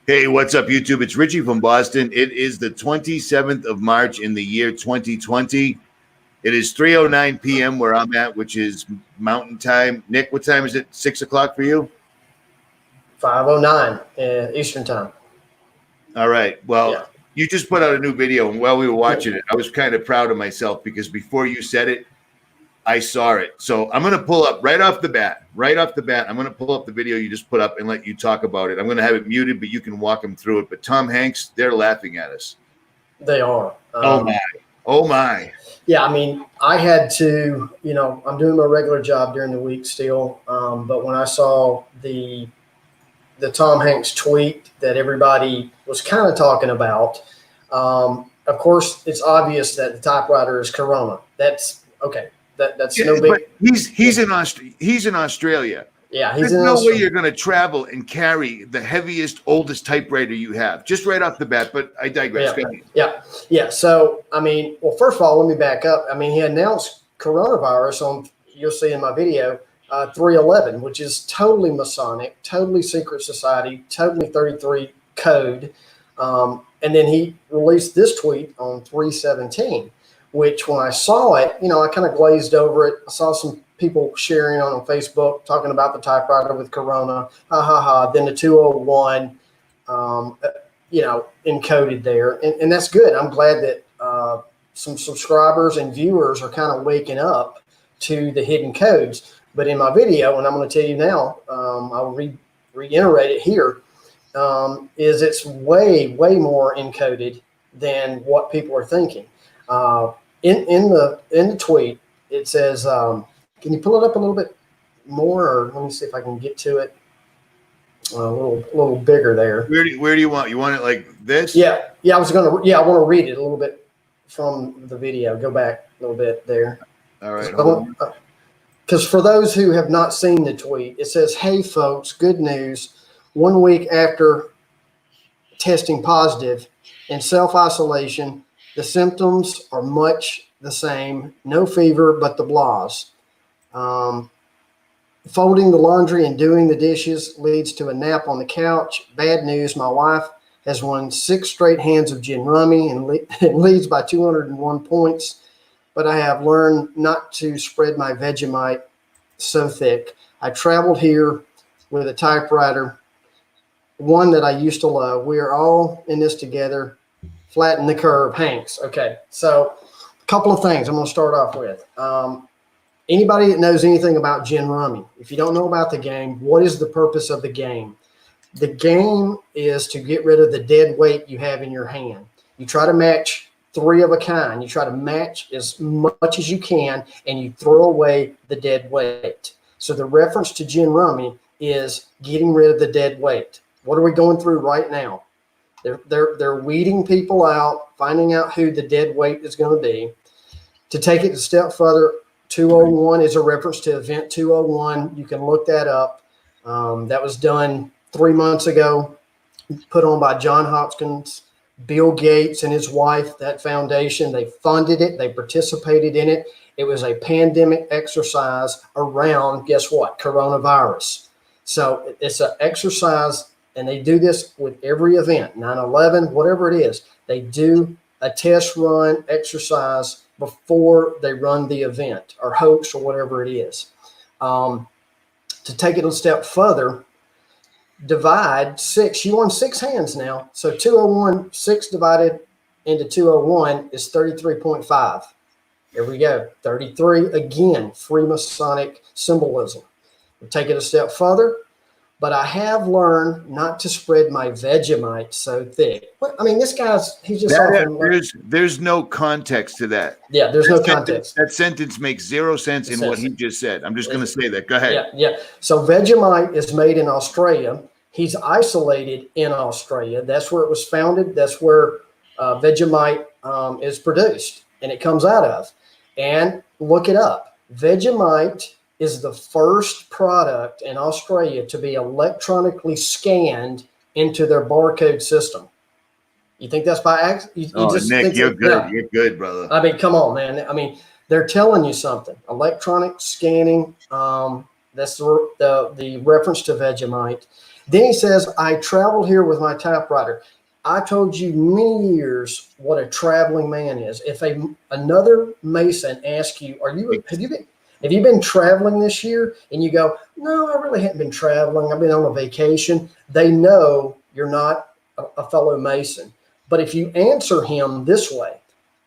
Hey, what's up, YouTube? It's Richie from Boston. It is the 27th of March in the year 2020. It is 3:09 p.m. where I'm at, which is Mountain Time. Nick, what time is it? 6 o'clock for you? 5:09 Eastern Time. All right. Well, Yeah. You just put out a new video, and while we were watching it, I was kind of proud of myself because before you said it, I saw it. So I'm going to pull up right off the bat. I'm going to pull up the video you just put up and let you talk about it. I'm going to have it muted, but you can walk them through it. But Tom Hanks, they're laughing at us. They are. Oh my. Yeah, I mean, I had to, I'm doing my regular job during the week still. But when I saw the Tom Hanks tweet that everybody was kind of talking about, of course, it's obvious that the typewriter is Corona. That's okay. That's no big. He's in Australia. Yeah, There's no way you're going to travel and carry the heaviest, oldest typewriter you have, just right off the bat. But I digress. Yeah. So, I mean, well, first of all, let me back up. I mean, he announced coronavirus on, you'll see in my video, 3/11, which is totally Masonic, totally secret society, totally 33 code. And then he released this tweet on 3/17. Which when I saw it, I kind of glazed over it. I saw some people sharing on Facebook talking about the typewriter with Corona, Then the 201, encoded there. And that's good. I'm glad that some subscribers and viewers are kind of waking up to the hidden codes. But in my video, and I'm going to tell you now, I'll reiterate it here, is it's way, way more encoded than what people are thinking. In the tweet, it says, can you pull it up a little bit more, or let me see if I can get to it a little bigger there. Where do you want? You want it like this? Yeah. I want to read it a little bit from the video. Go back a little bit there. All right. Because for those who have not seen the tweet, it says, "Hey folks, good news. 1 week after testing positive in self-isolation, the symptoms are much the same. No fever, but the blahs. Folding the laundry and doing the dishes leads to a nap on the couch. Bad news, my wife has won 6 straight hands of gin rummy and leads by 201 points. But I have learned not to spread my Vegemite so thick. I traveled here with a typewriter, one that I used to love. We are all in this together. Flatten the curve, Hanks." Okay, so a couple of things I'm going to start off with. Anybody that knows anything about gin rummy, if you don't know about the game, what is the purpose of the game? The game is to get rid of the dead weight you have in your hand. You try to match 3 of a kind. You try to match as much as you can, and you throw away the dead weight. So the reference to gin rummy is getting rid of the dead weight. What are we going through right now? They're weeding people out, finding out who the dead weight is going to be. To take it a step further, 201 is a reference to Event 201. You can look that up. That was done 3 months ago, put on by John Hopkins, Bill Gates and his wife, that foundation. They funded it. They participated in it. It was a pandemic exercise around, guess what, coronavirus. So it's an exercise. And they do this with every event, 9/11, whatever it is. They do a test run exercise before they run the event or hoax or whatever it is. To take it a step further, divide 6. You won 6 hands now. So 201, 6 divided into 201 is 33.5. Here we go. 33, again, Freemasonic symbolism. We'll take it a step further. But I have learned not to spread my Vegemite so thick. I mean, this guy's, he's just there's no context to that. Yeah, there's no context. That sentence makes 0 sense in what he just said. I'm just going to say that. Go ahead. Yeah. So Vegemite is made in Australia. He's isolated in Australia. That's where it was founded. That's where Vegemite is produced and it comes out of. And look it up. Vegemite is the first product in Australia to be electronically scanned into their barcode system. You think that's by accident? Nick, you're good. Yeah. You're good, brother. I mean, come on, man. I mean, they're telling you something. Electronic scanning, that's the reference to Vegemite. Then he says, I traveled here with my typewriter. I told you many years what a traveling man is. If another Mason asks you, have you been traveling this year? And you go, no, I really haven't been traveling. I've been on a vacation. They know you're not a fellow Mason. But if you answer him this way,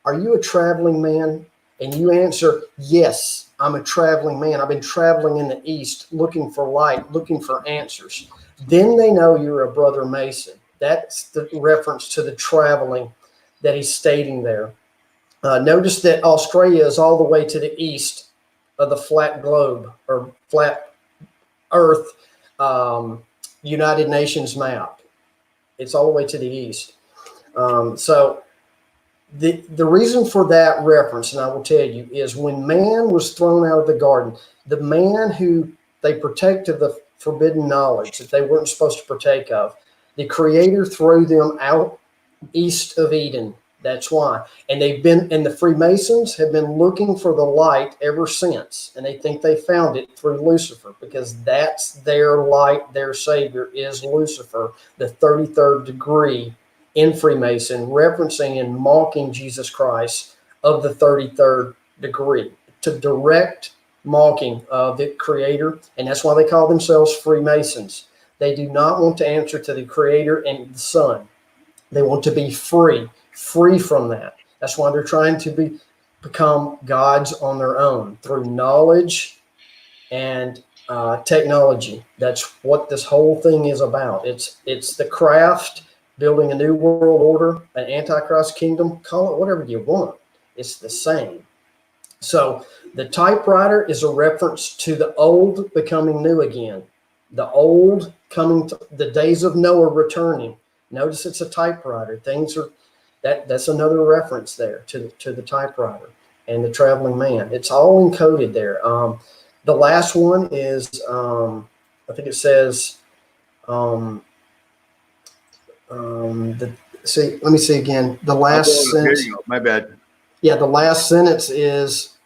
are you a traveling man? And you answer, yes, I'm a traveling man. I've been traveling in the East, looking for light, looking for answers. Then they know you're a brother Mason. That's the reference to the traveling that he's stating there. Notice that Australia is all the way to the east of the flat globe or flat earth United Nations map. It's all the way to the east. So the reason for that reference, and I will tell you, is when man was thrown out of the garden, the man who they protected the forbidden knowledge that they weren't supposed to partake of, the Creator threw them out east of Eden. That's why. And the Freemasons have been looking for the light ever since. And they think they found it through Lucifer, because that's their light, their savior is Lucifer, the 33rd degree in Freemason, referencing and mocking Jesus Christ of the 33rd degree, to direct mocking of the Creator. And that's why they call themselves Freemasons. They do not want to answer to the Creator and the Son. They want to be free from that. That's why they're trying to become gods on their own through knowledge and technology. That's what this whole thing is about. It's the craft, building a new world order, an antichrist kingdom, call it whatever you want. It's the same. So the typewriter is a reference to the old becoming new again. The old coming to the days of Noah returning. Notice it's a typewriter. That's another reference there to the typewriter and the traveling man. It's all encoded there. The last one is, I think it says, let me see again. The last sentence. My bad. Yeah, the last sentence is,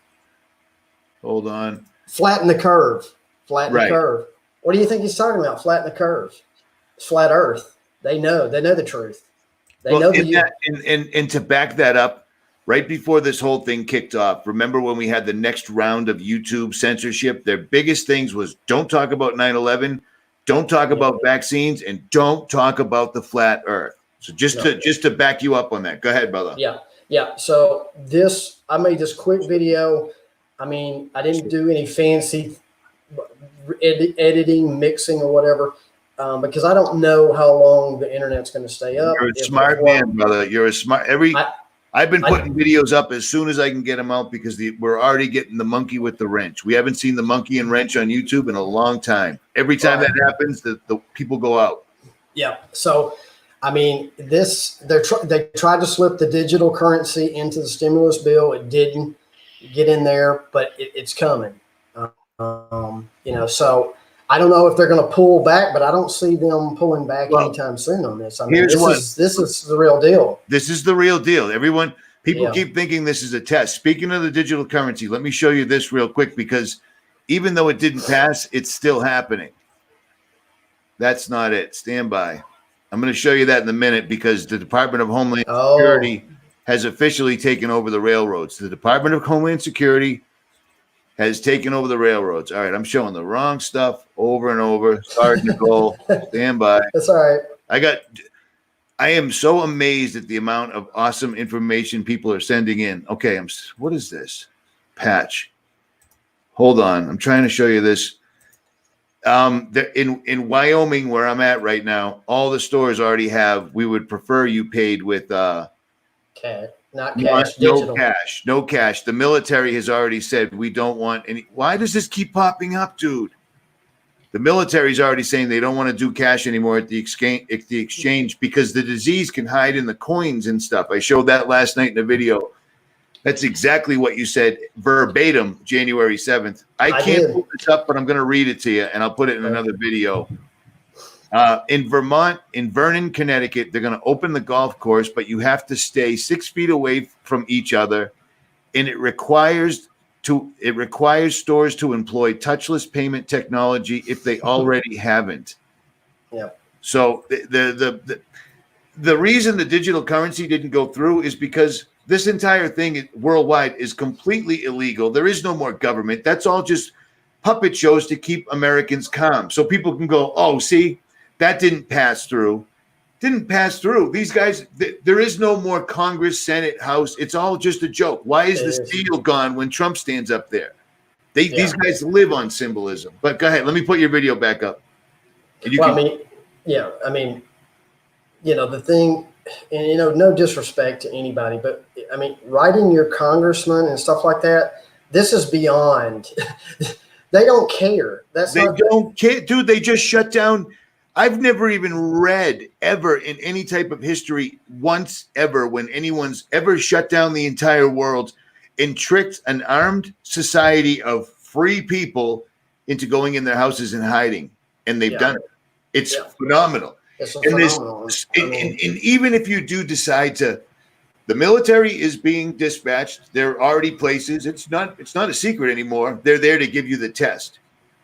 hold on. Flatten the curve. Flatten the curve. What do you think he's talking about? Flatten the curve. It's flat Earth. They know the truth. They know and to back that up, right before this whole thing kicked off, remember when we had the next round of YouTube censorship? Their biggest things was don't talk about 9/11, don't talk about vaccines, and don't talk about the flat Earth. So just to back you up on that, go ahead, brother. Yeah. So I made this quick video. I mean, I didn't do any fancy editing, mixing, or whatever. Because I don't know how long the internet's going to stay up. You're a smart man, brother. You're a smart. I've been putting videos up as soon as I can get them out, because we're already getting the monkey with the wrench. We haven't seen the monkey and wrench on YouTube in a long time. Every time that happens, the people go out. Yeah. So, I mean, they tried to slip the digital currency into the stimulus bill. It didn't get in there, but it's coming. So. I don't know if they're going to pull back, but I don't see them pulling back anytime soon on this. I mean, this is the real deal. This is the real deal. People keep thinking this is a test. Speaking of the digital currency, let me show you this real quick, because even though it didn't pass, it's still happening. That's not it. Stand by. I'm going to show you that in a minute, because the Department of Homeland Security has officially taken over the railroads. The Department of Homeland Security has taken over the railroads. All right, I'm showing the wrong stuff over and over. Sorry, Nicole. Stand by. That's all right. I am so amazed at the amount of awesome information people are sending in. Okay, what is this? Patch. Hold on. I'm trying to show you this. In Wyoming, where I'm at right now, all the stores already have, we would prefer you paid with cash. Not cash, digital. No cash. The military has already said we don't want any. Why does this keep popping up, dude? The military's already saying they don't want to do cash anymore at the exchange because the disease can hide in the coins and stuff. I showed that last night in a video. That's exactly what you said, verbatim, January 7th. I can't pull this up, but I'm going to read it to you, and I'll put it in another video. In Vermont, in Vernon, Connecticut, they're going to open the golf course, but you have to stay 6 feet away from each other, and it requires stores to employ touchless payment technology if they already haven't. Yeah. So the reason the digital currency didn't go through is because this entire thing worldwide is completely illegal. There is no more government. That's all just puppet shows to keep Americans calm. So people can go, oh, see, that didn't pass through. Didn't pass through. These guys, there is no more Congress, Senate, House. It's all just a joke. Why is the steel gone when Trump stands up there? These guys live on symbolism. But go ahead. Let me put your video back up. And you I mean, the thing, and, no disrespect to anybody, but I mean, writing your congressman and stuff like that, this is beyond. They don't care. They don't care. Dude, they just shut down. I've never even read ever in any type of history once ever when anyone's ever shut down the entire world and tricked an armed society of free people into going in their houses and hiding. And they've done it. It's phenomenal. It's phenomenal. And even if you do decide to, the military is being dispatched. There are already places. It's not a secret anymore. They're there to give you the test.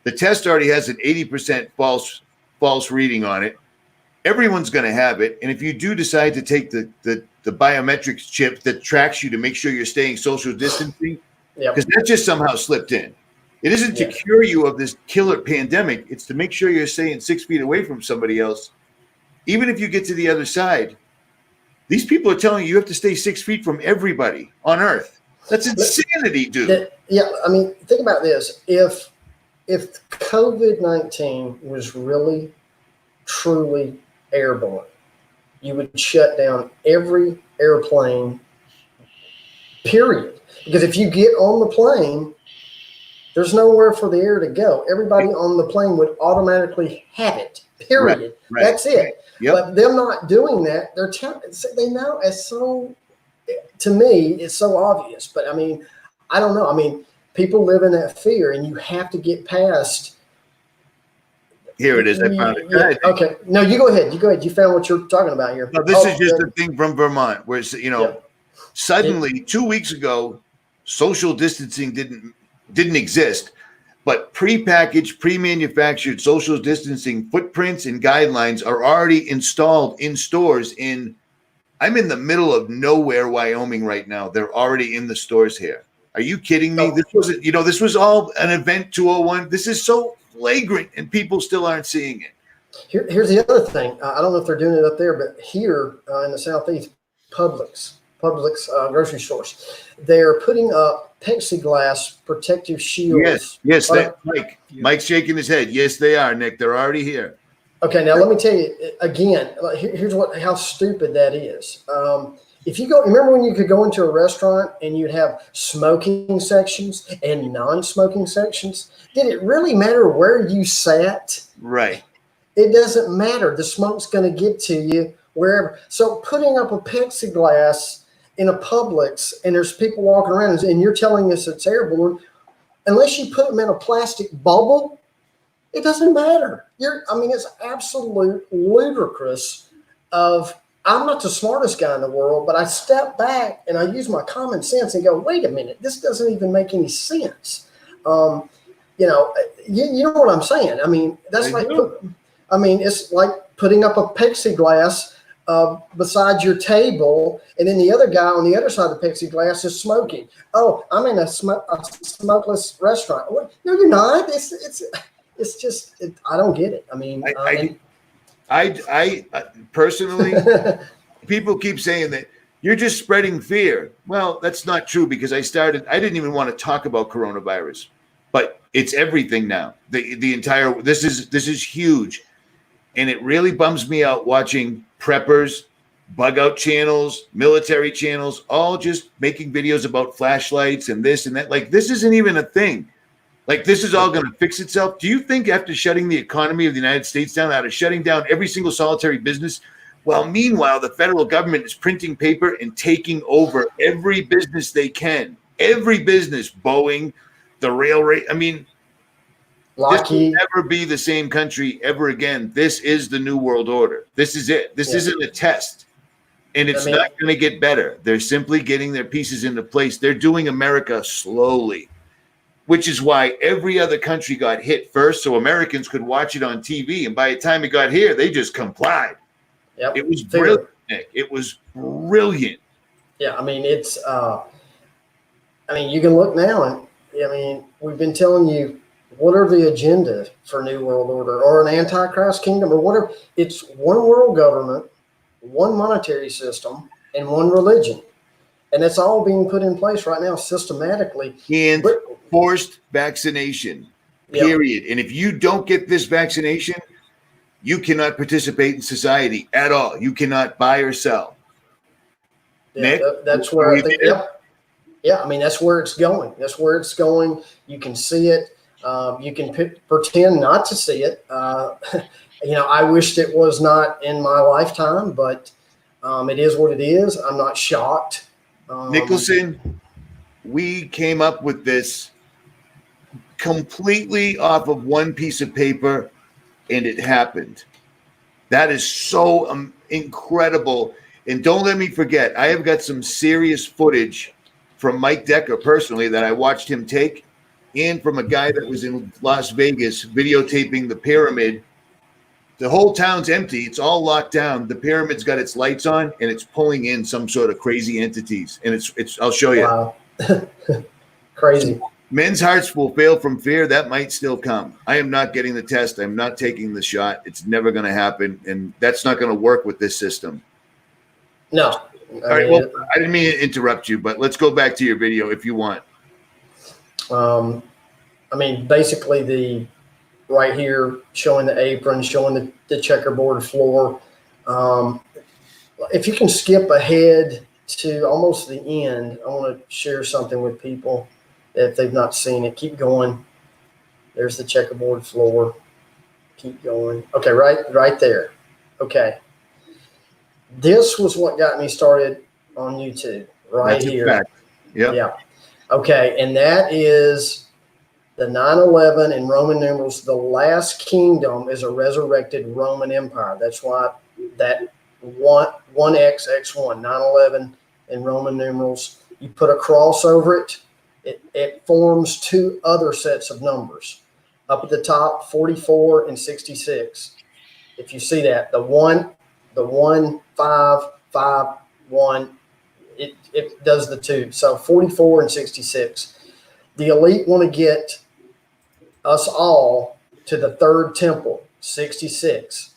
The test already has an 80% false reading on it. Everyone's going to have it. And if you do decide to take the biometrics chip that tracks you to make sure you're staying social distancing, because that just somehow slipped in. It isn't to cure you of this killer pandemic. It's to make sure you're staying 6 feet away from somebody else. Even if you get to the other side, these people are telling you have to stay 6 feet from everybody on Earth. That's insanity, dude. I mean, think about this. If COVID-19 was really, truly airborne, you would shut down every airplane, period. Because if you get on the plane, there's nowhere for the air to go. Everybody on the plane would automatically have it, period. Right. That's it. Yep. But them not doing that, they know it's so, to me, it's so obvious. But I mean, I don't know. I mean, people live in that fear, and you have to get past. Here it is. I found it. Okay. No, you go ahead. You found what you're talking about here. No, this is just a thing from Vermont where, suddenly 2 weeks ago, social distancing didn't exist. But pre-packaged, pre-manufactured social distancing footprints and guidelines are already installed in stores I'm in the middle of nowhere, Wyoming right now. They're already in the stores here. Are you kidding me? This wasn't, this was all an event 201. This is so flagrant and people still aren't seeing it. Here's the other thing. I don't know if they're doing it up there, but here in the Southeast, Publix grocery stores, they're putting up plexiglass protective shields. Yes. Mike's shaking his head. Yes, they are, Nick. They're already here. Okay, now let me tell you again. Here's how stupid that is. If you remember when you could go into a restaurant and you'd have smoking sections and non-smoking sections? Did it really matter where you sat? Right. It doesn't matter. The smoke's going to get to you wherever. So putting up a plexiglass in a Publix and there's people walking around and you're telling us it's airborne, unless you put them in a plastic bubble, it doesn't matter. It's absolute ludicrous I'm not the smartest guy in the world, but I step back and I use my common sense and go, wait a minute, this doesn't even make any sense. You know what I'm saying? I mean, it's like putting up a plexiglass beside your table, and then the other guy on the other side of the plexiglass is smoking. Oh, I'm in a smokeless restaurant. No, you're not. It's just I don't get it. I mean, I personally, people keep saying that you're just spreading fear. Well, that's not true because I didn't even want to talk about coronavirus, but it's everything now. The entire this is huge, and it really bums me out watching preppers, bug out channels, military channels, all just making videos about flashlights and this and that. Like, this isn't even a thing. Like, this is all going to fix itself. Do you think after shutting the economy of the United States down, after shutting down every single solitary business, well, meanwhile, the federal government is printing paper and taking over every business they can. Every business, Boeing, the railway. I mean, this will never be the same country ever again. This is the new world order. This is it. This isn't a test. And it's not going to get better. They're simply getting their pieces into place. They're doing America slowly. which is why every other country got hit first, so Americans could watch it on TV. And by the time it got here, they just complied. Yep. It was brilliant, Nick. It was brilliant. Yeah, I mean, it's you can look now, and I mean, we've been telling you what are the agenda for New World Order or an Antichrist kingdom or whatever. It's one world government, one monetary system, and one religion. And it's all being put in place right now systematically. And forced vaccination, period. Yep. And if you don't get this vaccination, you cannot participate in society at all. You cannot buy or sell. Yeah, Nick, that's where I think, yeah, I mean, that's where it's going. That's where it's going. You can see it. You can pretend not to see it. I wished it was not in my lifetime, but it is what it is. I'm not shocked. Nicholson, we came up with this completely off of one piece of paper, and it happened. That is so incredible. And don't let me forget, I have got some serious footage from Mike Decker personally that I watched him take, and from a guy that was in Las Vegas videotaping the pyramid. The whole town's empty. It's all locked down. The pyramid's got its lights on, and it's pulling in some sort of crazy entities. And it's I'll show you. Wow. Crazy. Men's hearts will fail from fear. That might still come. I am not getting the test. I'm not taking the shot. It's never going to happen. And that's not going to work with this system. No. All right. Well, I didn't mean to interrupt you, but let's go back to your video if you want. Basically right here showing the apron, showing the checkerboard floor. If you can skip ahead to almost the end, I want to share something with people if they've not seen it. Keep going. There's the checkerboard floor. Keep going. Okay, right there. Okay. This was what got me started on YouTube right That's here. A fact. Yep. Yeah. Okay, and that is the 9/11 in Roman numerals. The last kingdom is a resurrected Roman Empire. That's why that 1xx1, 9/11 in Roman numerals. You put a cross over it, it forms two other sets of numbers. Up at the top, 44 and 66. If you see that, the 1, 5, 5, 1, it does the two. So 44 and 66. The elite want to get us all to the third temple, 66.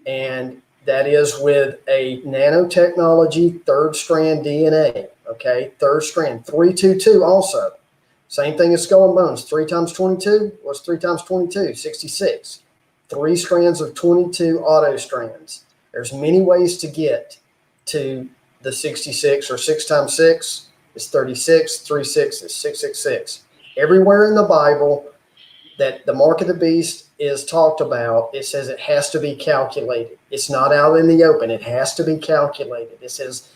And that is with a nanotechnology, third strand DNA. Okay, third strand, 322 also. Same thing as skull and bones. 3 times 22 was 3 times 22, 66. 3 strands of 22 auto strands. There's many ways to get to the 66, or 6 times 6 is 36, 3 6 is 666. Everywhere in the Bible that the mark of the beast is talked about, it says it has to be calculated. It's not out in the open. It has to be calculated. It says,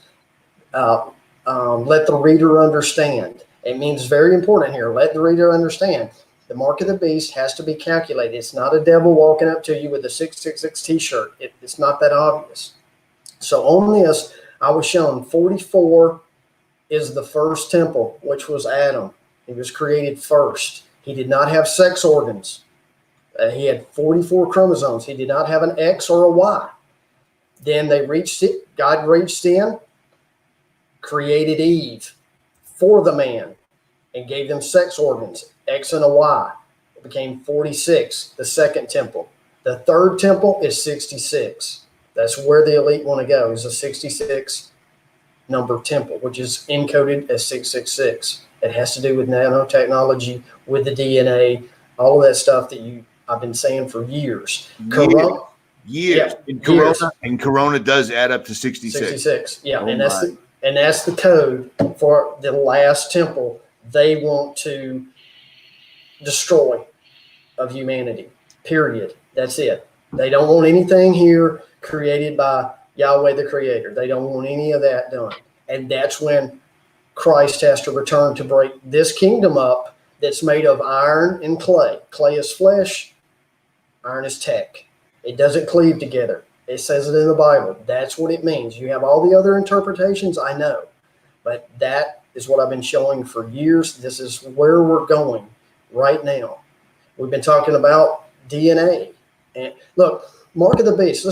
let the reader understand. It means very important here. Let the reader understand. The mark of the beast has to be calculated. It's not a devil walking up to you with a 666 t-shirt. It's not that obvious. So on this, I was shown 44 is the first temple, which was Adam. He was created first. He did not have sex organs. He had 44 chromosomes. He did not have an X or a Y. Then they reached it. God reached in, created Eve for the man, and gave them sex organs, X and a Y. It became 46, the second temple. The third temple is 66. That's where the elite want to go, is a 66 number temple, which is encoded as 666. It has to do with nanotechnology, with the DNA, all of that stuff that I've been saying for years. Years. Yeah, And Corona does add up to 66. 66. Yeah, Oh, and that's the code for the last temple they want to destroy of humanity. Period. That's it. They don't want anything here created by Yahweh the Creator. They don't want any of that done. And that's when Christ has to return to break this kingdom up that's made of iron and clay. Clay is flesh, iron is tech. It doesn't cleave together. It says it in the Bible. That's what it means. You have all the other interpretations, I know. But that is what I've been showing for years. This is where we're going right now. We've been talking about DNA. And look, mark of the beast.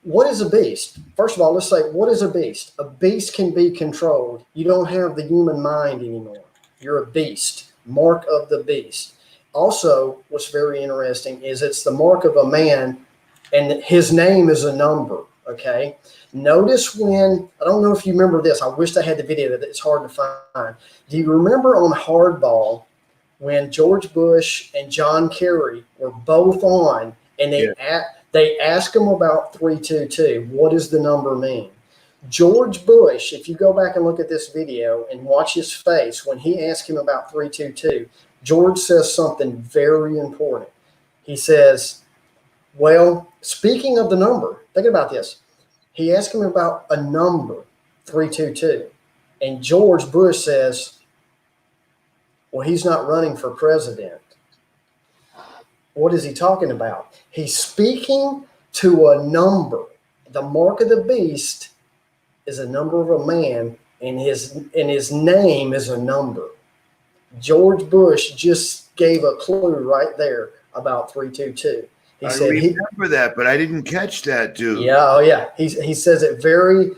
What is a beast? First of all, let's say, what is a beast? A beast can be controlled. You don't have the human mind anymore. You're a beast. Mark of the beast. Also, what's very interesting is it's the mark of a man, and his name is a number, okay? Notice when, I don't know if you remember this. I wish I had the video, that it's hard to find. Do you remember on Hardball when George Bush and John Kerry were both on, and they asked him about 322? What does the number mean? George Bush, if you go back and look at this video and watch his face when he asked him about 322, George says something very important. He says, well, speaking of the number, think about this. He asked him about a number, 322. And George Bush says, well, he's not running for president. What is he talking about? He's speaking to a number. The mark of the beast is a number of a man, and his name is a number. George Bush just gave a clue right there about 322. I remember that, but I didn't catch that, dude. Yeah, oh yeah. He says it very,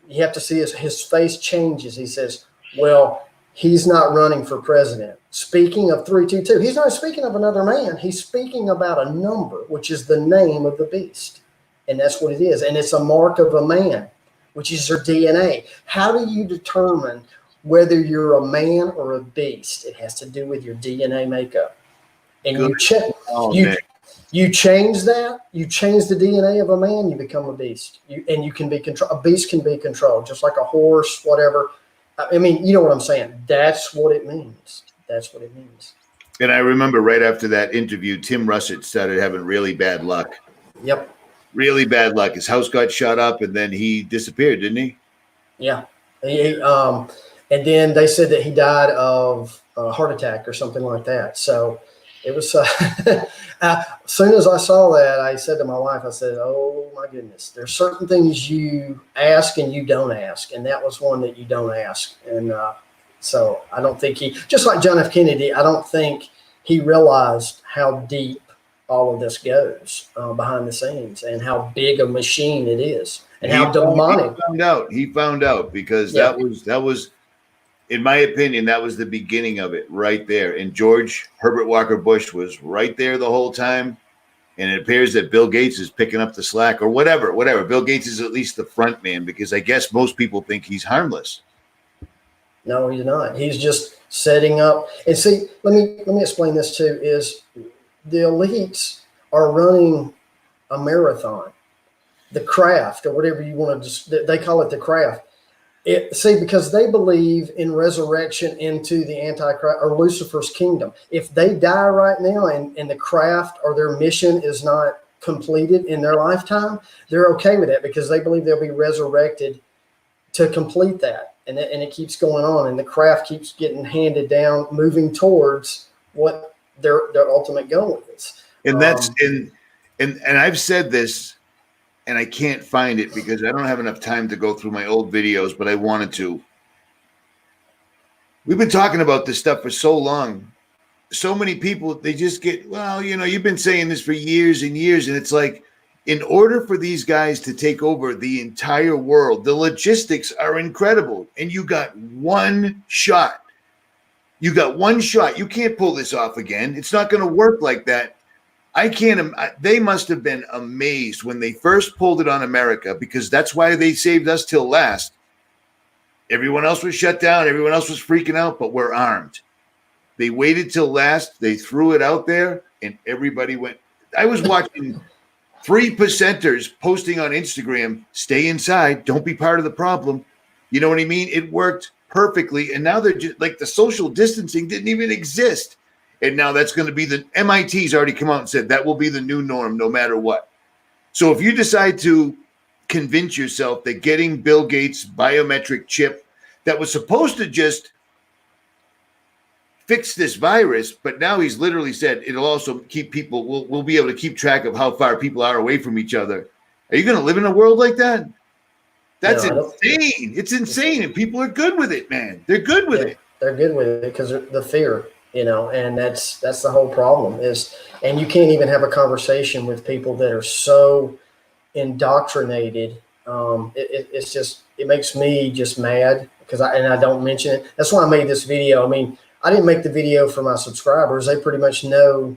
you have to see his face changes. He says, well, he's not running for president. Speaking of 322, he's not speaking of another man. He's speaking about a number, which is the name of the beast. And that's what it is. And it's a mark of a man, which is your DNA. How do you determine whether you're a man or a beast? It has to do with your DNA makeup. And you change that, you change the DNA of a man, you become a beast. You can be controlled. A beast can be controlled, just like a horse, whatever. I mean, you know what I'm saying? That's what it means. That's what it means. And I remember right after that interview, Tim Russert started having really bad luck. Yep. Really bad luck. His house got shot up, and then he disappeared, didn't he? Yeah. And then they said that he died of a heart attack or something like that. So it was, as soon as I saw that, I said to my wife, I said, oh my goodness, there's certain things you ask and you don't ask. And that was one that you don't ask. And so I don't think just like John F. Kennedy, I don't think he realized how deep all of this goes behind the scenes and how big a machine it is and how demonic. He found out because that was, in my opinion, that was the beginning of it right there. And George Herbert Walker Bush was right there the whole time. And it appears that Bill Gates is picking up the slack or whatever. Bill Gates is at least the front man because I guess most people think he's harmless. No, he's not. He's just setting up. And see, let me explain this too, is the elites are running a marathon, the craft or whatever you want to, they call it the craft. Because they believe in resurrection into the Antichrist or Lucifer's kingdom. If they die right now and the craft or their mission is not completed in their lifetime, they're okay with that because they believe they'll be resurrected to complete that. And it keeps going on, and the craft keeps getting handed down, moving towards what their ultimate goal is. And that's and I've said this, and I can't find it because I don't have enough time to go through my old videos, but I wanted to. We've been talking about this stuff for so long. So many people, they just get, well, you know, you've been saying this for years and years, and it's like, in order for these guys to take over the entire world, the logistics are incredible. And you got one shot. You got one shot. You can't pull this off again. It's not going to work like that. They must have been amazed when they first pulled it on America because that's why they saved us till last. Everyone else was shut down. Everyone else was freaking out, but we're armed. They waited till last. They threw it out there and everybody went. I was watching 3%ers posting on Instagram, stay inside, don't be part of the problem. You know what I mean? It worked perfectly. And now they're just like the social distancing didn't even exist. And now that's going to be the MIT's already come out and said that will be the new norm no matter what. So if you decide to convince yourself that getting Bill Gates' biometric chip that was supposed to just fix this virus, but now he's literally said it'll also keep people, we'll be able to keep track of how far people are away from each other. Are you going to live in a world like that? That's insane. It's insane. And people are good with it, man. They're good with it. They're good with it because the fear. and that's the whole problem is, and you can't even have a conversation with people that are so indoctrinated. It's just, it makes me just mad because I don't mention it. That's why I made this video. I mean, I didn't make the video for my subscribers. They pretty much know,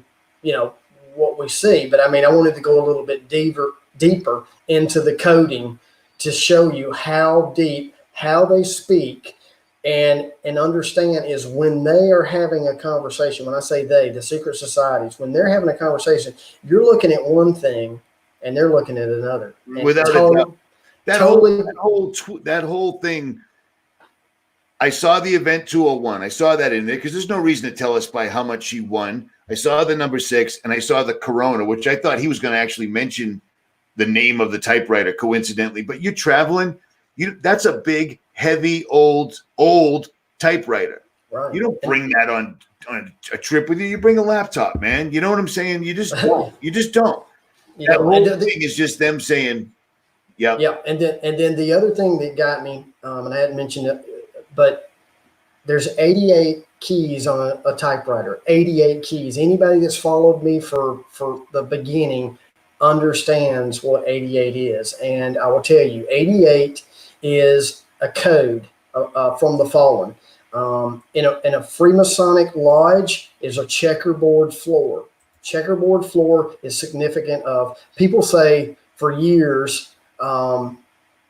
what we see, but I mean, I wanted to go a little bit deeper into the coding to show you how deep, how they speak, and understand is when they are having a conversation. When I say they, the secret societies, when they're having a conversation, you're looking at one thing and they're looking at another. And without a doubt. That whole thing. I saw the event 201. I saw that in there because there's no reason to tell us by how much she won. I saw the number 6 and I saw the Corona, which I thought he was going to actually mention the name of the typewriter coincidentally. But you're traveling, that's a big, heavy, old typewriter. Right. You don't bring that on a trip with you. You bring a laptop, man. You know what I'm saying? You just don't. You just don't. That whole thing is just them saying, yeah. Yeah. And then the other thing that got me, and I hadn't mentioned it, but there's 88 keys on a typewriter, 88 keys. Anybody that's followed me for the beginning understands what 88 is. And I will tell you, 88 is a code from the fallen. In a Freemasonic lodge is a checkerboard floor. Checkerboard floor is significant of, people say for years,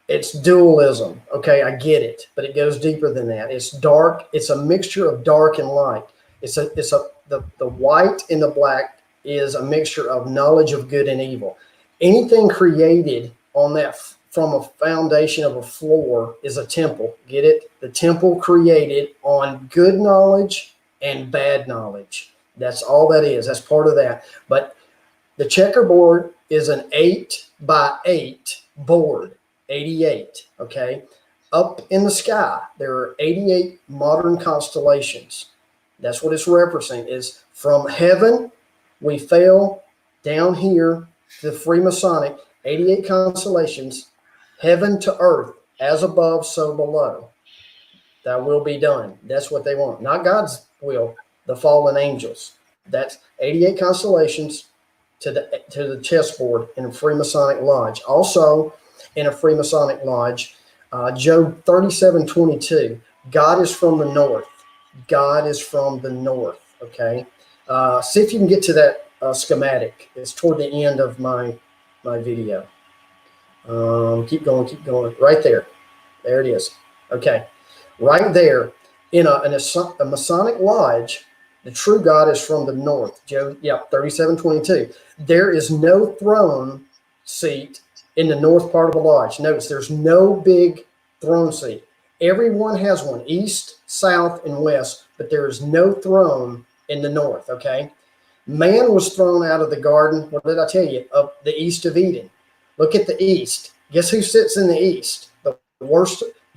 it's dualism. Okay, I get it, but it goes deeper than that. It's dark. It's a mixture of dark and light. The white and the black is a mixture of knowledge of good and evil. Anything created on that from a foundation of a floor is a temple. Get it? The temple created on good knowledge and bad knowledge. That's all that is. That's part of that. But the checkerboard is an 8x8 board. 88. Okay. Up in the sky, there are 88 modern constellations. That's what it's referencing, is from heaven, we fell down here to the Freemasonic, 88 constellations, heaven to earth, as above, so below. That will be done. That's what they want. Not God's will, the fallen angels. That's 88 constellations to the chessboard in a Freemasonic lodge. Also, in a Freemasonic lodge, Job 37:22. God is from the north. God is from the north. Okay. See if you can get to that schematic. It's toward the end of my video. Keep going. Keep going. Right there. There it is. Okay. Right there in a Masonic lodge, the true God is from the north. Job, 37:22. There is no throne seat in the north part of the lodge. Notice there's no big throne seat. Everyone has one, east, south, and west, but there is no throne in the north, okay? Man was thrown out of the garden, what did I tell you, of the east of Eden. Look at the east. Guess who sits in the east? The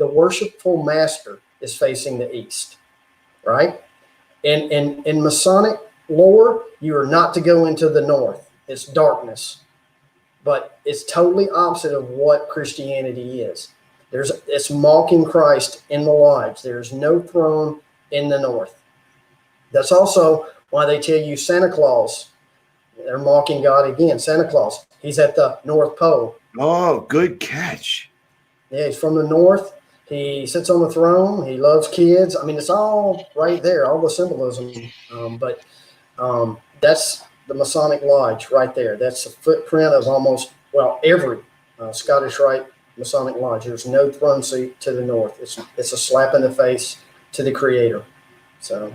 worshipful master is facing the east, right? And in Masonic lore, you are not to go into the north. It's darkness. But it's totally opposite of what Christianity is. It's mocking Christ in the lodge. There's no throne in the north. That's also why they tell you Santa Claus. They're mocking God again. Santa Claus, he's at the North Pole. Oh, good catch. Yeah, he's from the north. He sits on the throne. He loves kids. I mean, it's all right there, all the symbolism. But that's the Masonic Lodge right there. That's a footprint of almost, every Scottish Rite Masonic Lodge. There's no throne seat to the north. It's a slap in the face to the Creator. So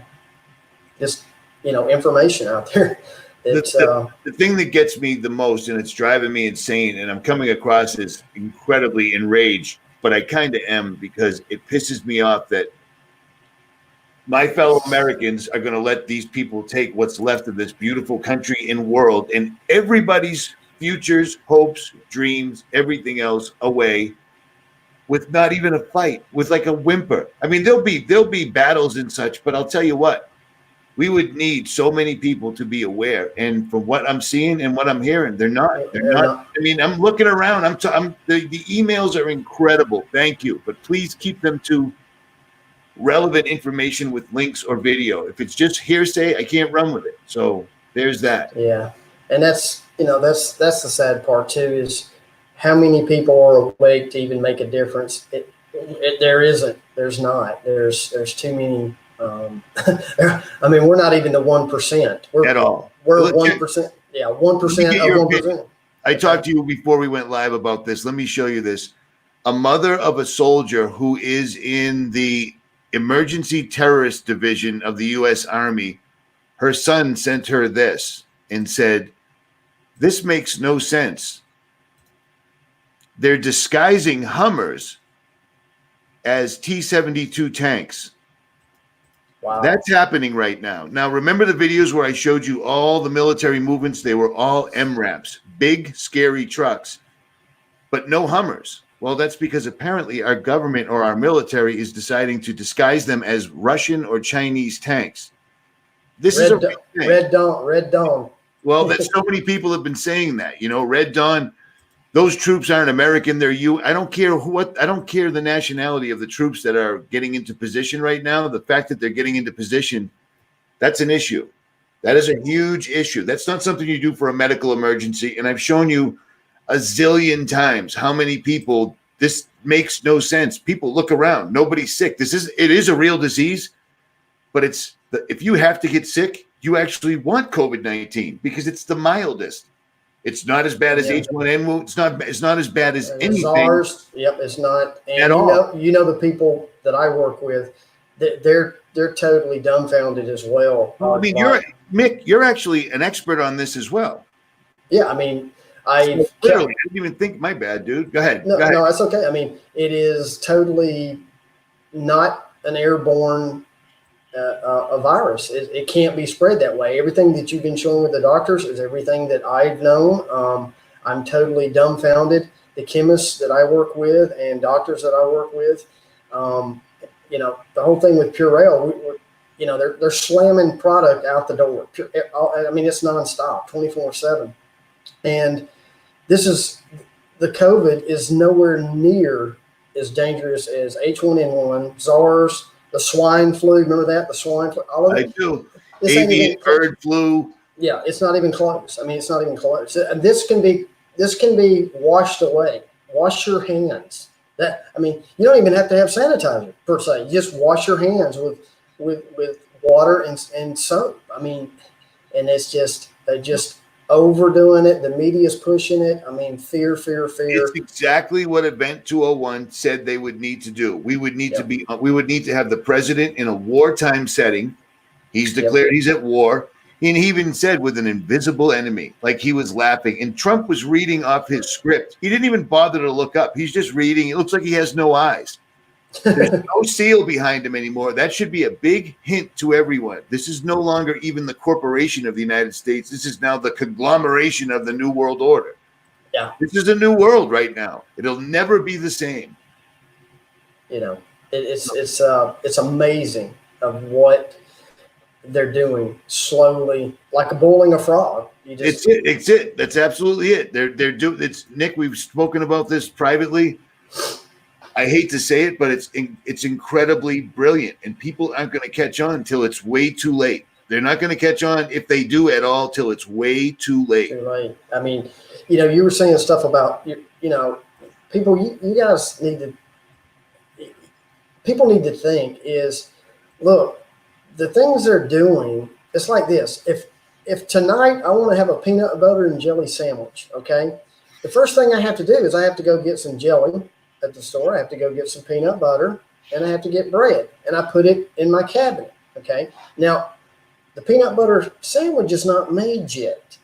just, information out there. The thing that gets me the most, and it's driving me insane, and I'm coming across as incredibly enraged, but I kind of am, because it pisses me off that my fellow Americans are going to let these people take what's left of this beautiful country and world and everybody's futures, hopes, dreams, everything else away with not even a fight, with like a whimper. I mean, there'll be battles and such, but I'll tell you what, we would need so many people to be aware. And from what I'm seeing and what I'm hearing, they're not. I mean, I'm looking around. The emails are incredible. Thank you, but please keep them to relevant information with links or video. If it's just hearsay, I can't run with it. So there's that. Yeah. And that's the sad part too, is how many people are awake to even make a difference. There isn't. There's not. There's too many. I mean, we're not even the 1%. At all. We're 1%. Yeah, 1% of 1%. I talked to you before we went live about this. Let me show you this. A mother of a soldier who is in the emergency terrorist division of the U.S. Army, her son sent her this and said, "This makes no sense. They're disguising Hummers as T-72 tanks." Wow. That's happening right now. Now, remember the videos where I showed you all the military movements? They were all MRAPs, big, scary trucks, but no Hummers. Well, that's because apparently our government or our military is deciding to disguise them as Russian or Chinese tanks. This is a real thing. Red Dawn. Well, that so many people have been saying that, Red Dawn. Those troops aren't American. They're I don't care I don't care the nationality of the troops that are getting into position right now. The fact that they're getting into position, that's an issue. That is a huge issue. That's not something you do for a medical emergency. And I've shown you a zillion times how many people, this makes no sense. People look around. Nobody's sick. It is a real disease, but if you have to get sick, you actually want COVID-19 because it's the mildest. It's not as bad as H1N1. It's not as bad as anything. SARS. Yep, it's not. And at all. The people that I work with, they're totally dumbfounded as well. I mean, Mick, you're actually an expert on this as well. Yeah, I mean, literally, I didn't even think. My bad, dude. Go ahead. No, that's okay. I mean, it is totally not an airborne a virus. It can't be spread that way. Everything that you've been showing with the doctors is everything that I've known. I'm totally dumbfounded. The chemists that I work with and doctors that I work with, the whole thing with Purell, they're slamming product out the door. I mean, it's nonstop, 24/7. And the COVID is nowhere near as dangerous as H1N1, SARS, the swine flu. Remember that? The swine flu. All of it. I do. Avian bird flu. Yeah, it's not even close. I mean, it's not even close. This can be washed away. Wash your hands. You don't even have to have sanitizer per se. You just wash your hands with water and soap. I mean, and they're just overdoing it. The media's pushing it. I mean, fear. It's exactly what Event 201 said they would need to do. We would need to have the president in a wartime setting. He's declared he's at war. And he even said with an invisible enemy, like he was laughing. And Trump was reading off his script. He didn't even bother to look up. He's just reading. It looks like he has no eyes. There's no seal behind him anymore. That should be a big hint to everyone. This is no longer even the corporation of the United States. This is now the conglomeration of the New World Order. Yeah. This is a new world right now. It'll never be the same. It's amazing of what they're doing slowly, like boiling a frog. It's it. That's absolutely it. They're doing. It's Nick. We've spoken about this privately. I hate to say it, but it's incredibly brilliant, and people aren't going to catch on until it's way too late. They're not going to catch on, if they do at all, till it's way too late. Too late. I mean, you were saying stuff about people. You guys need to. People need to think look, the things they're doing. It's like this. If tonight I want to have a peanut butter and jelly sandwich, okay, the first thing I have to do is I have to go get some jelly at the store. I have to go get some peanut butter, and I have to get bread, and I put it in my cabinet. Okay. Now, the peanut butter sandwich is not made yet,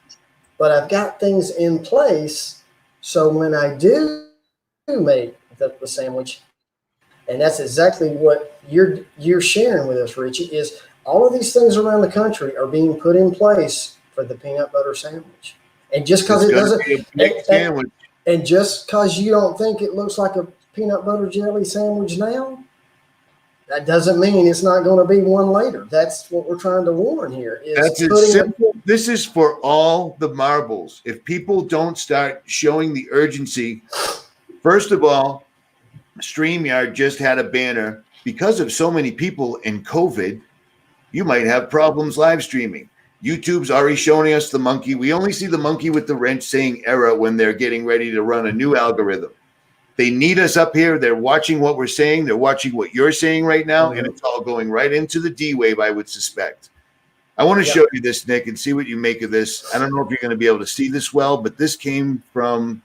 but I've got things in place. So when I do make the sandwich, and that's exactly what you're sharing with us, Richie, is all of these things around the country are being put in place for the peanut butter sandwich. And just because it doesn't be a big sandwich. And just because you don't think it looks like a peanut butter jelly sandwich now, that doesn't mean it's not going to be one later. That's what we're trying to warn here. That's as simple. This is for all the marbles. If people don't start showing the urgency, first of all, StreamYard just had a banner. Because of so many people in COVID, you might have problems live streaming. YouTube's already showing us the monkey. We only see the monkey with the wrench saying error when they're getting ready to run a new algorithm. They need us up here. They're watching what we're saying. They're watching what you're saying right now, and it's all going right into the D wave, I would suspect. I want to show you this, Nick, and see what you make of this. I don't know if you're going to be able to see this well, but this came from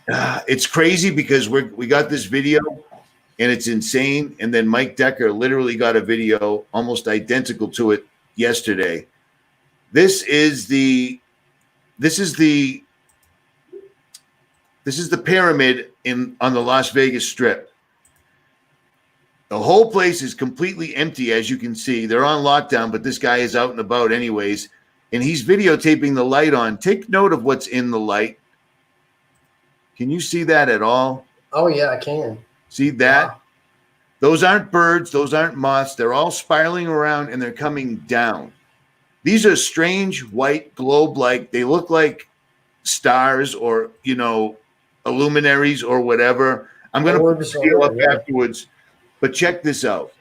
it's crazy because we got this video and it's insane. And then Mike Decker literally got a video almost identical to it yesterday. This is the pyramid on the Las Vegas Strip. The whole place is completely empty, as you can see. They're on lockdown, but this guy is out and about anyways, and he's videotaping the light on. Take note of what's in the light. Can you see that at all? Oh, yeah, I can. See that? Wow. Those aren't birds. Those aren't moths. They're all spiraling around, and they're coming down. These are strange white globe-like. They look like stars or, luminaries or whatever. I'm going to put the video up afterwards. But check this out.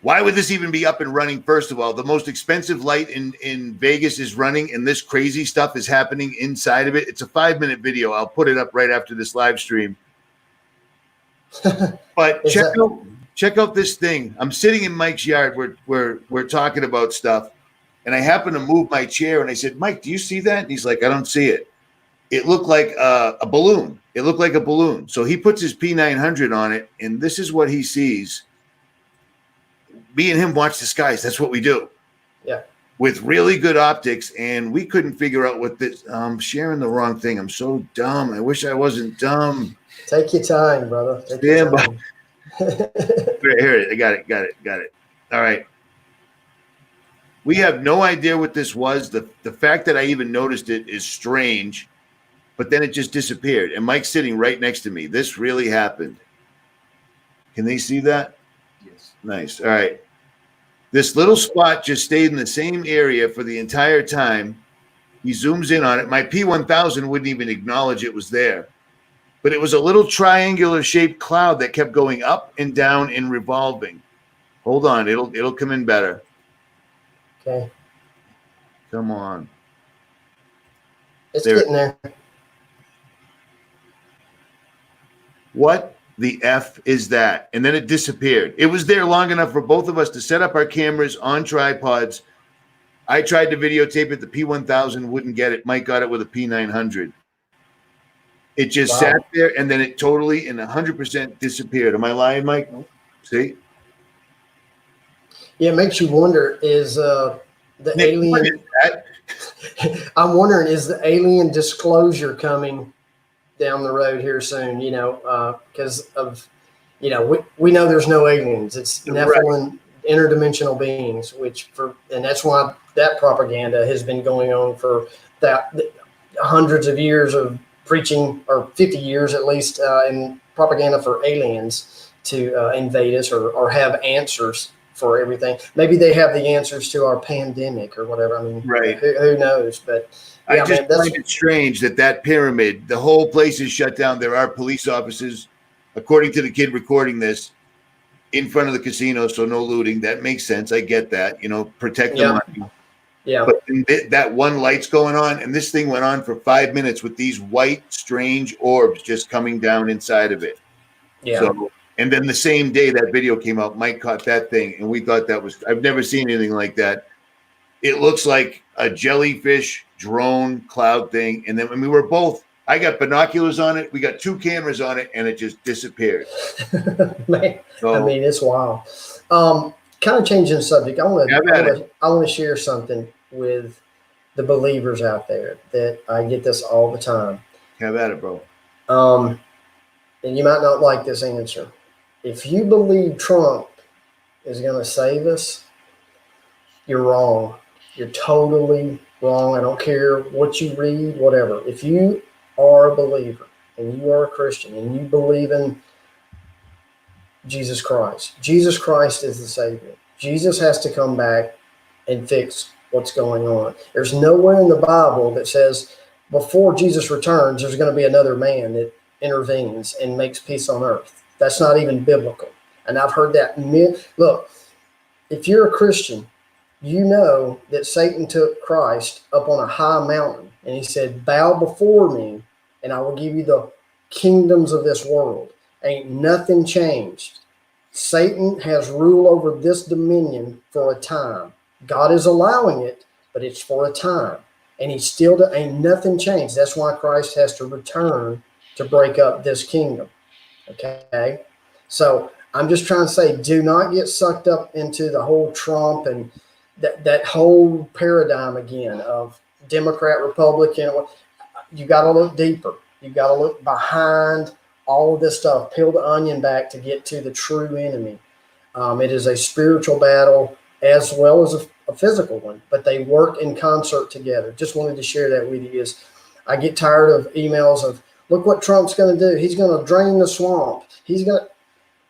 Why would this even be up and running? First of all, the most expensive light in Vegas is running, and this crazy stuff is happening inside of it. It's a 5-minute video. I'll put it up right after this live stream. But check out this thing. I'm sitting in Mike's yard. We're talking about stuff, and I happen to move my chair, and I said, "Mike, do you see that?" And he's like, "I don't see it." It looked like a balloon. It looked like a balloon. So he puts his P900 on it, and this is what he sees. Me and him watch the skies. That's what we do. Yeah. With really good optics, and we couldn't figure out what this. I'm sharing the wrong thing. I'm so dumb. I wish I wasn't dumb. Take your time, brother. Take your time. Here, I got it. All right. We have no idea what this was. The fact that I even noticed it is strange. But then it just disappeared. And Mike's sitting right next to me. This really happened. Can they see that? Yes. Nice. All right. This little spot just stayed in the same area for the entire time. He zooms in on it. My P1000 wouldn't even acknowledge it was there. But it was a little triangular shaped cloud that kept going up and down and revolving. Hold on. It'll come in better. Okay. Come on. It's getting there. What the F is that? And then it disappeared. It was there long enough for both of us to set up our cameras on tripods. I tried to videotape it. The P1000 wouldn't get it. Mike got it with a P900. It just sat there, and then it totally and 100% disappeared. Am I lying, Mike? See? Yeah, it makes you wonder, is the Nick, alien... what is that? I'm wondering, is the alien disclosure coming down the road here soon, because of, we know there's no aliens. It's Nephilim, interdimensional beings, and that's why that propaganda has been going on for hundreds of years of preaching, or 50 years at least, in propaganda for aliens to invade us or have answers for everything. Maybe they have the answers to our pandemic or whatever. I mean, who knows? But yeah, I just find it strange that pyramid, the whole place is shut down. There are police officers, according to the kid recording this, in front of the casino, so no looting. That makes sense. I get that. Protect the money. Yeah. But that one light's going on, and this thing went on for 5 minutes with these white, strange orbs just coming down inside of it. Yeah. So, and then the same day that video came out, Mike caught that thing, and we thought that was, I've never seen anything like that. It looks like a jellyfish drone cloud thing. And then when we were both, I got binoculars on it. We got 2 cameras on it, and it just disappeared. Man, I mean, it's wild. Kind of changing the subject. I want to share something with the believers out there that I get this all the time. Have at it, bro. And you might not like this answer. If you believe Trump is going to save us, you're wrong. You're totally wrong. I don't care what you read, whatever. If you are a believer and you are a Christian and you believe in Jesus Christ is the Savior. Jesus has to come back and fix what's going on. There's nowhere in the Bible that says before Jesus returns, there's going to be another man that intervenes and makes peace on earth. That's not even biblical. And I've heard that. Look, if you're a Christian, you know that Satan took Christ up on a high mountain and he said, bow before me and I will give you the kingdoms of this world. Ain't nothing changed. Satan has rule over this dominion for a time. God is allowing it, but it's for a time. And he still ain't nothing changed. That's why Christ has to return to break up this kingdom. Okay? So I'm just trying to say, do not get sucked up into the whole Trump and that whole paradigm again of Democrat, Republican. You got to look deeper. You got to look behind all of this stuff. Peel the onion back to get to the true enemy. It is a spiritual battle as well as a physical one, but they work in concert together. Just wanted to share that with you. I get tired of emails of, look what Trump's going to do. He's going to drain the swamp. He's going to,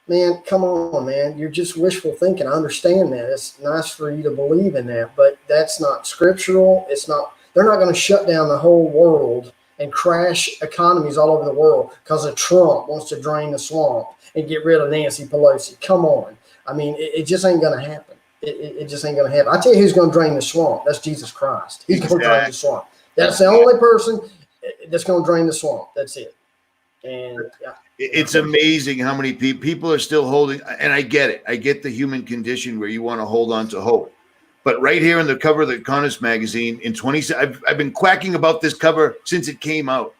man, come on, man. You're just wishful thinking. I understand that. It's nice for you to believe in that, but that's not scriptural. It's not, they're not going to shut down the whole world and crash economies all over the world because of Trump wants to drain the swamp and get rid of Nancy Pelosi. Come on. I mean, it just ain't going to happen. It just ain't going to happen. I tell you who's going to drain the swamp. That's Jesus Christ. He's going to drain the swamp. That's the only person that's going to drain the swamp. That's it. And it's amazing how many people are still holding, and I get it. I get the human condition where you want to hold on to hope. But right here on the cover of the Economist magazine in 20, I've been quacking about this cover since it came out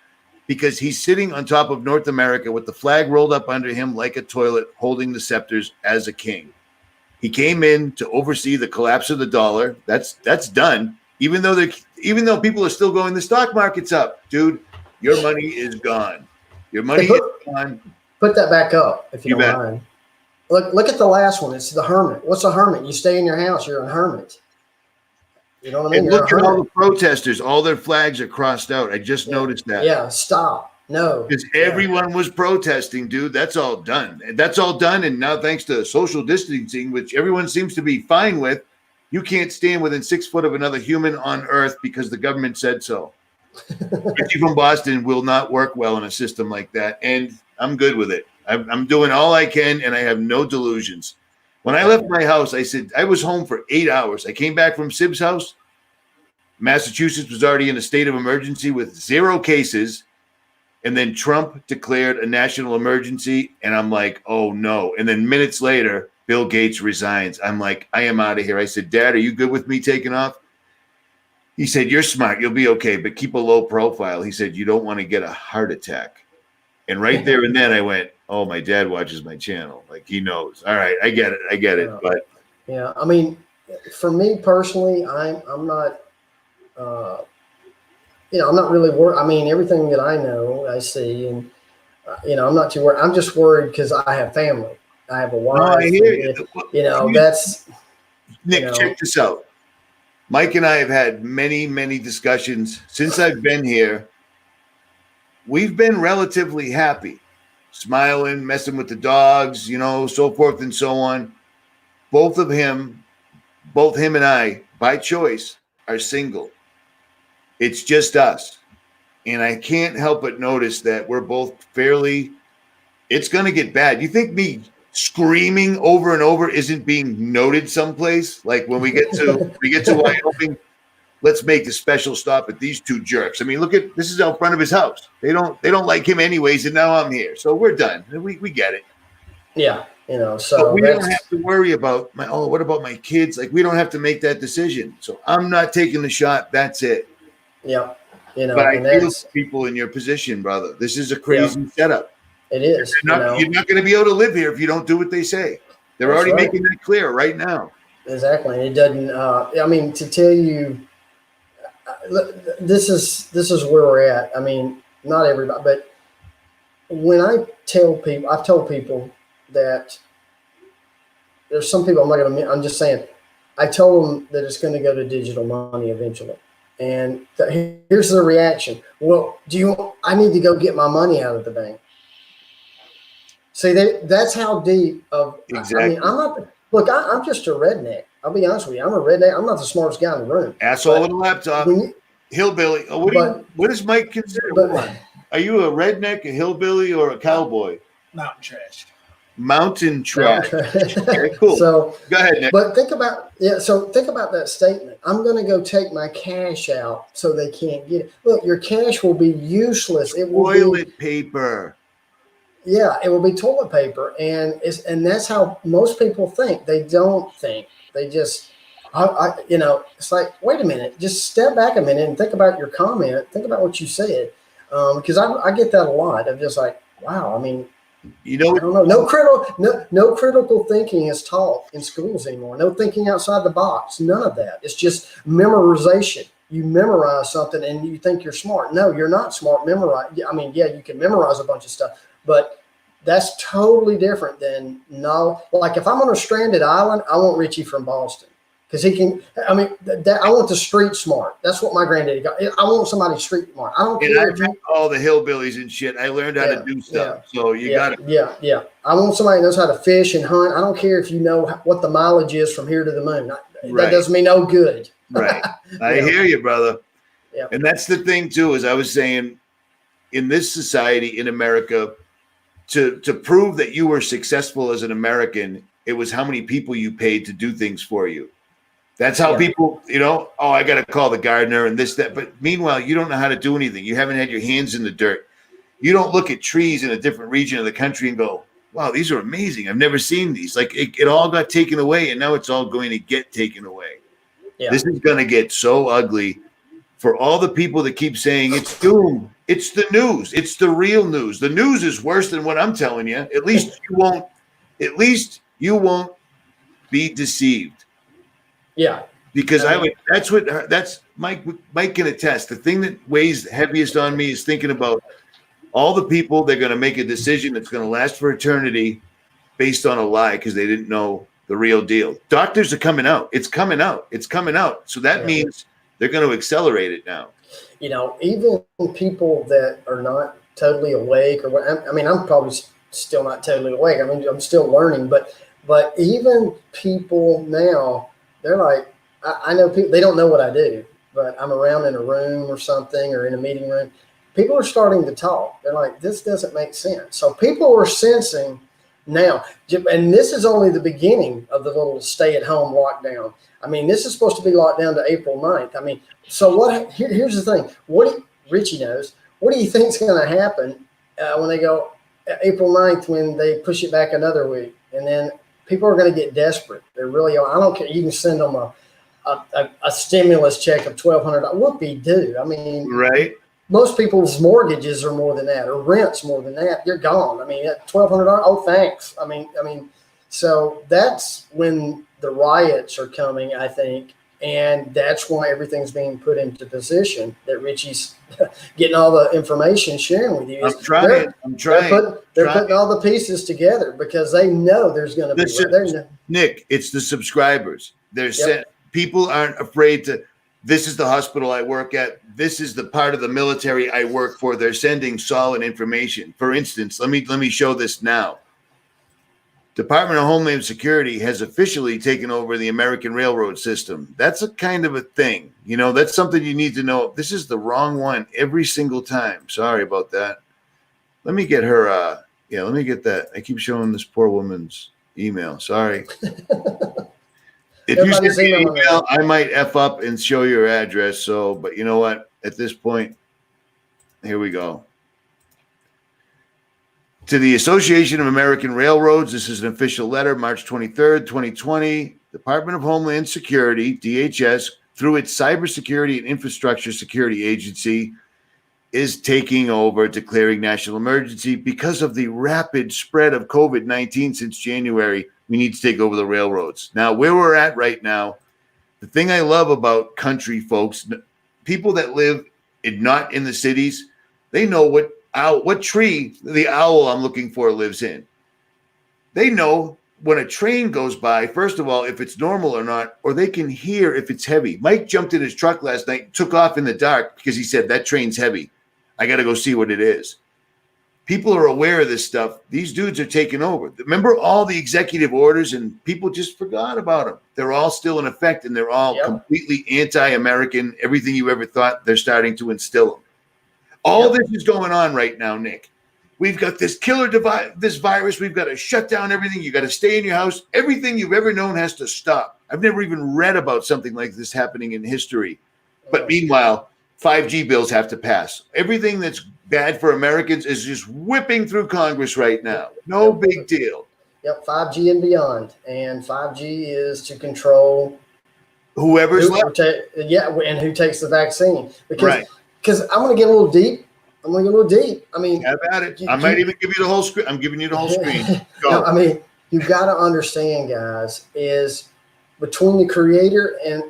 because he's sitting on top of North America with the flag rolled up under him like a toilet, holding the scepters as a king. He came in to oversee the collapse of the dollar. That's done. Even though people are still going, the stock market's up, dude. Your money is gone. Your money is gone. Put that back up if you don't mind. Look at the last one. It's the hermit. What's a hermit? You stay in your house. You're a hermit. You know what I mean? And look at all the protesters. All their flags are crossed out. I just noticed that. Yeah, stop. No. Because everyone was protesting, dude. That's all done. That's all done. And now thanks to social distancing, which everyone seems to be fine with, you can't stand within 6 foot of another human on earth because the government said so. Richie from Boston will not work well in a system like that. And I'm good with it. I'm doing all I can, and I have no delusions. When I left my house, I said I was home for 8 hours. I came back from Sib's house. Massachusetts was already in a state of emergency with 0 cases. And then Trump declared a national emergency. And I'm like, oh, no. And then minutes later, Bill Gates resigns. I'm like, I am out of here. I said, Dad, are you good with me taking off? He said, you're smart. You'll be okay, but keep a low profile. He said, you don't want to get a heart attack. And right there and then I went, oh, my dad watches my channel. Like, he knows. All right, I get it. But yeah, I mean, for me personally, I'm not, I'm not really worried. I mean, everything that I know, I see, and I'm not too worried. I'm just worried because I have family. I have a wife. I hear you. That's Nick. Check this out. Mike and I have had many, many discussions since I've been here. We've been relatively happy, smiling, messing with the dogs, so forth and so on. Both him and I, by choice, are single. It's just us. And I can't help but notice that we're both it's going to get bad. You think me screaming over and over isn't being noted someplace? Like when we get to Wyoming, let's make a special stop at these 2 jerks. I mean, this is out front of his house. They don't like him anyways, and now I'm here. So we're done. We get it. Yeah. So but we don't have to worry about what about my kids? Like, we don't have to make that decision. So I'm not taking the shot. That's it. Yeah. But I feel people in your position, brother. This is a crazy setup. It is. You're not going to be able to live here if you don't do what they say. They're already making that clear right now. Exactly. And it doesn't, I mean, to tell you, this is where we're at. I mean, not everybody, but when I've told people that there's some people I'm just saying, I told them that it's going to go to digital money eventually. And here's the reaction. Well, I need to go get my money out of the bank. See, that's how deep of, exactly. I mean, I'm just a redneck. I'll be honest with you. I'm a redneck. I'm not the smartest guy in the room. Asshole with a laptop. Hillbilly. What does Mike consider? Are you a redneck, a hillbilly, or a cowboy? Mountain trash. Mountain trash. Okay, cool. So go ahead, Nick. But think about that statement. I'm going to go take my cash out so they can't get it. Look, your cash will be useless. It will Toilet paper. Yeah, it will be toilet paper, and that's how most people think. They don't think. They just, it's like, wait a minute, just step back a minute and think about your comment. Think about what you said, because I get that a lot. I'm just like, wow. I mean, I don't know. No critical thinking is taught in schools anymore. No thinking outside the box. None of that. It's just memorization. You memorize something and you think you're smart. No, you're not smart. You can memorize a bunch of stuff, but that's totally different than like if I'm on a stranded island, I want Richie from Boston because he can. I want the street smart. That's what my granddaddy got. I want somebody street smart. I don't care. All the hillbillies and shit. I learned how to do stuff. Yeah, so you got it. Yeah. I want somebody who knows how to fish and hunt. I don't care if you know what the mileage is from here to the moon. That does me no good. Right. I hear you, brother. Yeah. And that's the thing too, as I was saying, in this society in America, to prove that you were successful as an American, it was how many people you paid to do things for you. That's how people, I got to call the gardener and this, that. But meanwhile, you don't know how to do anything. You haven't had your hands in the dirt. You don't look at trees in a different region of the country and go, wow, these are amazing. I've never seen these. Like it all got taken away, and now it's all going to get taken away. Yeah. This is going to get so ugly for all the people that keep saying it's doom. It's the news. It's the real news. The news is worse than what I'm telling you. At least you won't be deceived. Yeah. Because that's Mike can attest. The thing that weighs heaviest on me is thinking about all the people they're going to make a decision that's going to last for eternity based on a lie because they didn't know the real deal. Doctors are coming out. It's coming out. So that means they're going to accelerate it now. Even people that are not totally awake or what, I'm probably still not totally awake. I'm still learning, but even people now, they're like, I know people, they don't know what I do, but I'm around in a room or something or in a meeting room. People are starting to talk. They're like, this doesn't make sense. So people are sensing now, and this is only the beginning of the little stay-at-home lockdown. This is supposed to be locked down to April 9th. So here's the thing. Richie knows, what do you think is going to happen when they go April 9th when they push it back another week? And then people are going to get desperate. They really are. I don't care. You can send them a stimulus check of $1,200. Whoopie-doo. Right. Most people's mortgages are more than that, or rents more than that. You're gone. $1,200. Oh, thanks. So that's when the riots are coming, I think, and that's why everything's being put into position that Richie's getting all the information, sharing with you. I'm trying. They're putting all the pieces together because they know there's going to be. Nick, it's the subscribers. People aren't afraid to. This is the hospital I work at. This is the part of the military I work for. They're sending solid information. For instance, let me show this now. Department of Homeland Security has officially taken over the American railroad system. That's a kind of a thing. That's something you need to know. This is the wrong one every single time. Sorry about that. Let me get her. Let me get that. I keep showing this poor woman's email. Sorry. If you send me an email, I might F up and show your address. So, but you know what? At this point, here we go. To the Association of American Railroads, this is an official letter, March 23rd, 2020. Department of Homeland Security, DHS, through its Cybersecurity and Infrastructure Security Agency, is taking over, declaring national emergency because of the rapid spread of COVID-19 since January. We need to take over the railroads. Now, where we're at right now, the thing I love about country folks, people that live not in the cities, they know what tree the owl I'm looking for lives in. They know when a train goes by, first of all, if it's normal or not, or they can hear if it's heavy. Mike jumped in his truck last night, took off in the dark because he said, that train's heavy. I got to go see what it is. People are aware of this stuff. These dudes are taking over. Remember all the executive orders and people just forgot about them. They're all still in effect and they're all completely anti-American. Everything you ever thought, they're starting to instill them. All this is going on right now, Nick. We've got this this virus. We've got to shut down everything. You got to stay in your house. Everything you've ever known has to stop. I've never even read about something like this happening in history. But meanwhile, 5G bills have to pass. Everything that's bad for Americans is just whipping through Congress right now. No big deal. Yep, 5G and beyond. And 5G is to control whoever's left. And who takes the vaccine. Because I'm going to get a little deep. I mean, have at it. I might even give you the whole screen. I'm giving you the whole screen. No, I mean, you got to understand, guys, is between the creator and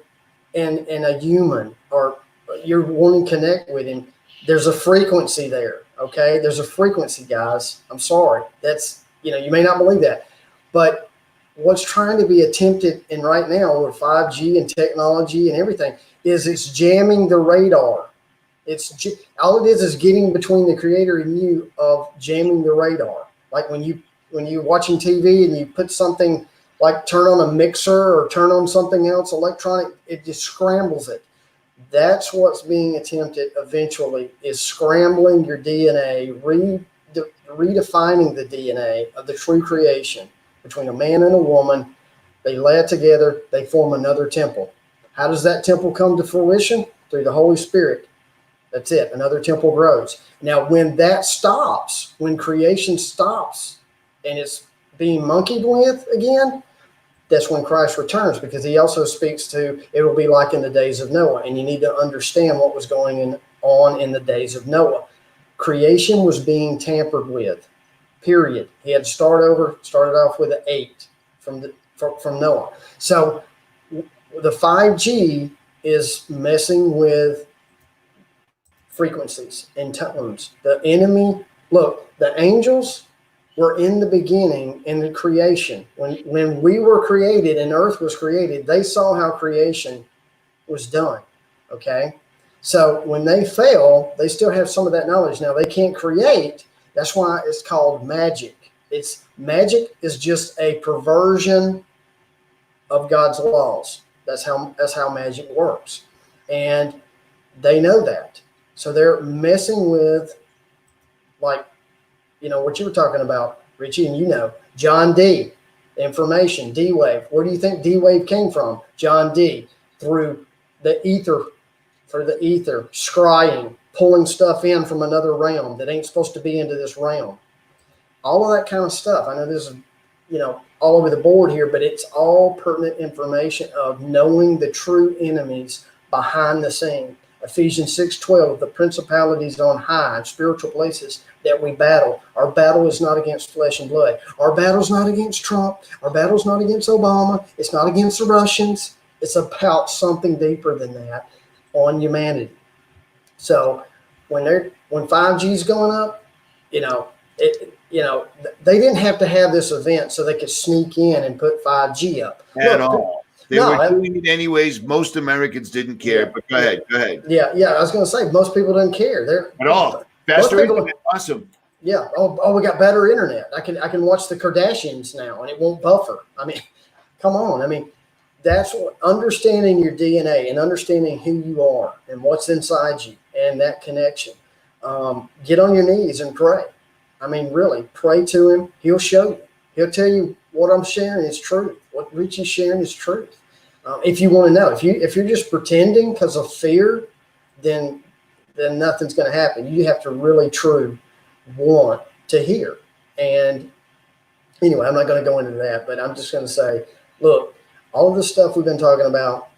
a human, or you're wanting to connect with him, there's a frequency there. Okay, there's a frequency, guys. I'm sorry. That's, you may not believe that, but what's trying to be attempted in right now with 5G and technology and everything is it's jamming the radar. All it is getting between the creator and you of jamming the radar. Like when you're watching TV and you put something like turn on a mixer or turn on something else electronic, it just scrambles it. That's what's being attempted eventually, is scrambling your DNA, redefining the DNA of the true creation between a man and a woman. They lay it together, they form another temple. How does that temple come to fruition? Through the Holy Spirit. That's it. Another temple grows. Now, when that stops, when creation stops and it's being monkeyed with again, that's when Christ returns, because he also speaks to it will be like in the days of Noah. And you need to understand what was going on in the days of Noah. Creation was being tampered with, period. He had to started off with an 8 from Noah. So the 5G is messing with frequencies and tones. The enemy, look, the angels were in the beginning in the creation. When we were created and earth was created, they saw how creation was done. Okay. So when they fail, they still have some of that knowledge. Now they can't create. That's why it's called magic. Magic is just a perversion of God's laws. That's how magic works. And they know that. So they're messing with, like, what you were talking about, Richie, and John D, information, D-Wave. Where do you think D-Wave came from? John D, through the ether, scrying, pulling stuff in from another realm that ain't supposed to be into this realm. All of that kind of stuff. I know this is, all over the board here, but it's all pertinent information of knowing the true enemies behind the scene. Ephesians 6:12, the principalities on high and spiritual places that we battle. Our battle is not against flesh and blood. Our battle's not against Trump. Our battle's not against Obama. It's not against the Russians. It's about something deeper than that on humanity. So when 5G is going up, they didn't have to have this event so they could sneak in and put 5G up. At all. They were doing it anyways. Most Americans didn't care, but go ahead. Yeah. I was going to say, most people didn't care. At all. Faster internet, awesome. Yeah. Oh, we got better internet. I can watch the Kardashians now and it won't buffer. I mean, come on. I mean, that's what, understanding your DNA and understanding who you are and what's inside you and that connection. Get on your knees and pray. I mean, really, pray to him. He'll show you. He'll tell you what I'm sharing is truth. What Richie's sharing is truth. If you want to know, if you're just pretending because of fear, then nothing's going to happen. You have to really, truly want to hear. And anyway, I'm not going to go into that, but I'm just going to say, look, all of the stuff we've been talking about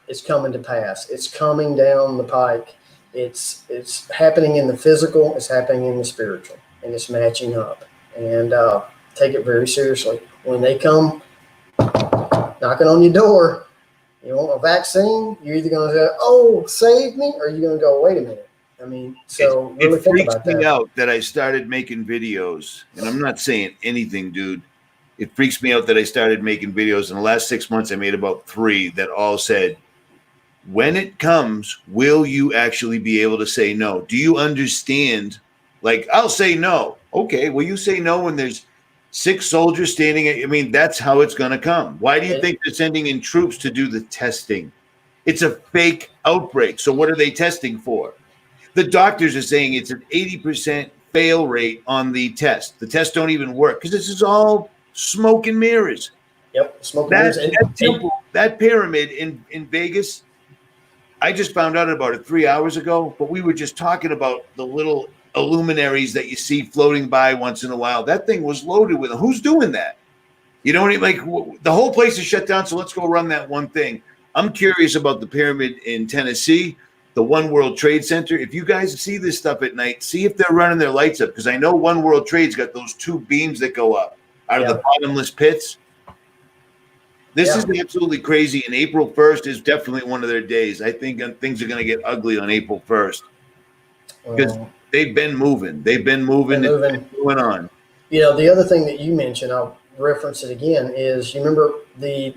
is coming to pass. It's coming down the pike. It's happening in the physical. It's happening in the spiritual, and it's matching up. And take it very seriously. When they come knocking on your door, you want a vaccine, you're either going to say, oh, save me, or you're going to go, wait a minute. I mean, so really think about that. It freaks me out that I started making videos, and I'm not saying anything, dude. It freaks me out that I started making videos. In the last 6 months, I made about 3 that all said, when it comes, will you actually be able to say no? Do you understand? Like, I'll say no. Okay, will you say no when there's 6 soldiers standing at, I mean, that's how it's going to come. Why do you think they're sending in troops to do the testing? It's a fake outbreak. So what are they testing for? The doctors are saying it's an 80% fail rate on the test. The tests don't even work because this is all smoke and mirrors. Yep, smoke and mirrors. That temple, that pyramid in Vegas, I just found out about it 3 hours ago, but we were just talking about the little illuminaries that you see floating by once in a while. That thing was loaded with them. Who's doing that? You know what I mean? Like, the whole place is shut down, so let's go run that one thing. I'm curious about the pyramid in Tennessee, the One World Trade Center. If you guys see this stuff at night, see if they're running their lights up, because I know One World Trade's got those two beams that go up out of the bottomless pits. This is absolutely crazy, and April 1st is definitely one of their days. I think things are going to get ugly on April 1st because they've been moving. They've been moving and going on. You know, the other thing that you mentioned, I'll reference it again, is you remember the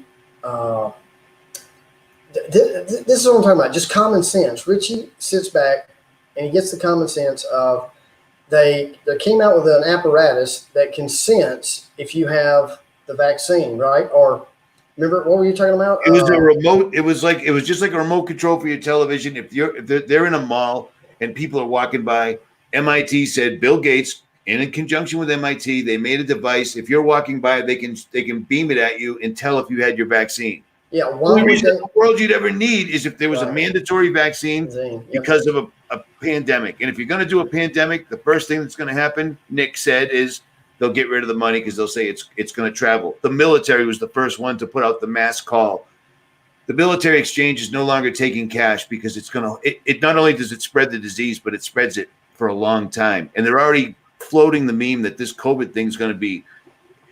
this is what I'm talking about, just common sense. Richie sits back and he gets the common sense of they came out with an apparatus that can sense if you have the vaccine, right? Or remember, what were you talking about? It was a remote. It was just like a remote control for your television. If they're in a mall and people are walking by, MIT said, Bill Gates, and in conjunction with MIT, they made a device. If you're walking by, they can beam it at you and tell if you had your vaccine. Yeah, the only reason in the world you'd ever need is if there was a mandatory vaccine because of a pandemic. And if you're going to do a pandemic, the first thing that's going to happen, Nick said, is they'll get rid of the money because they'll say it's going to travel. The military was the first one to put out the mass call. The military exchange is no longer taking cash because it's going to. It not only does it spread the disease, but it spreads it for a long time. And they're already floating the meme that this COVID thing is going to be.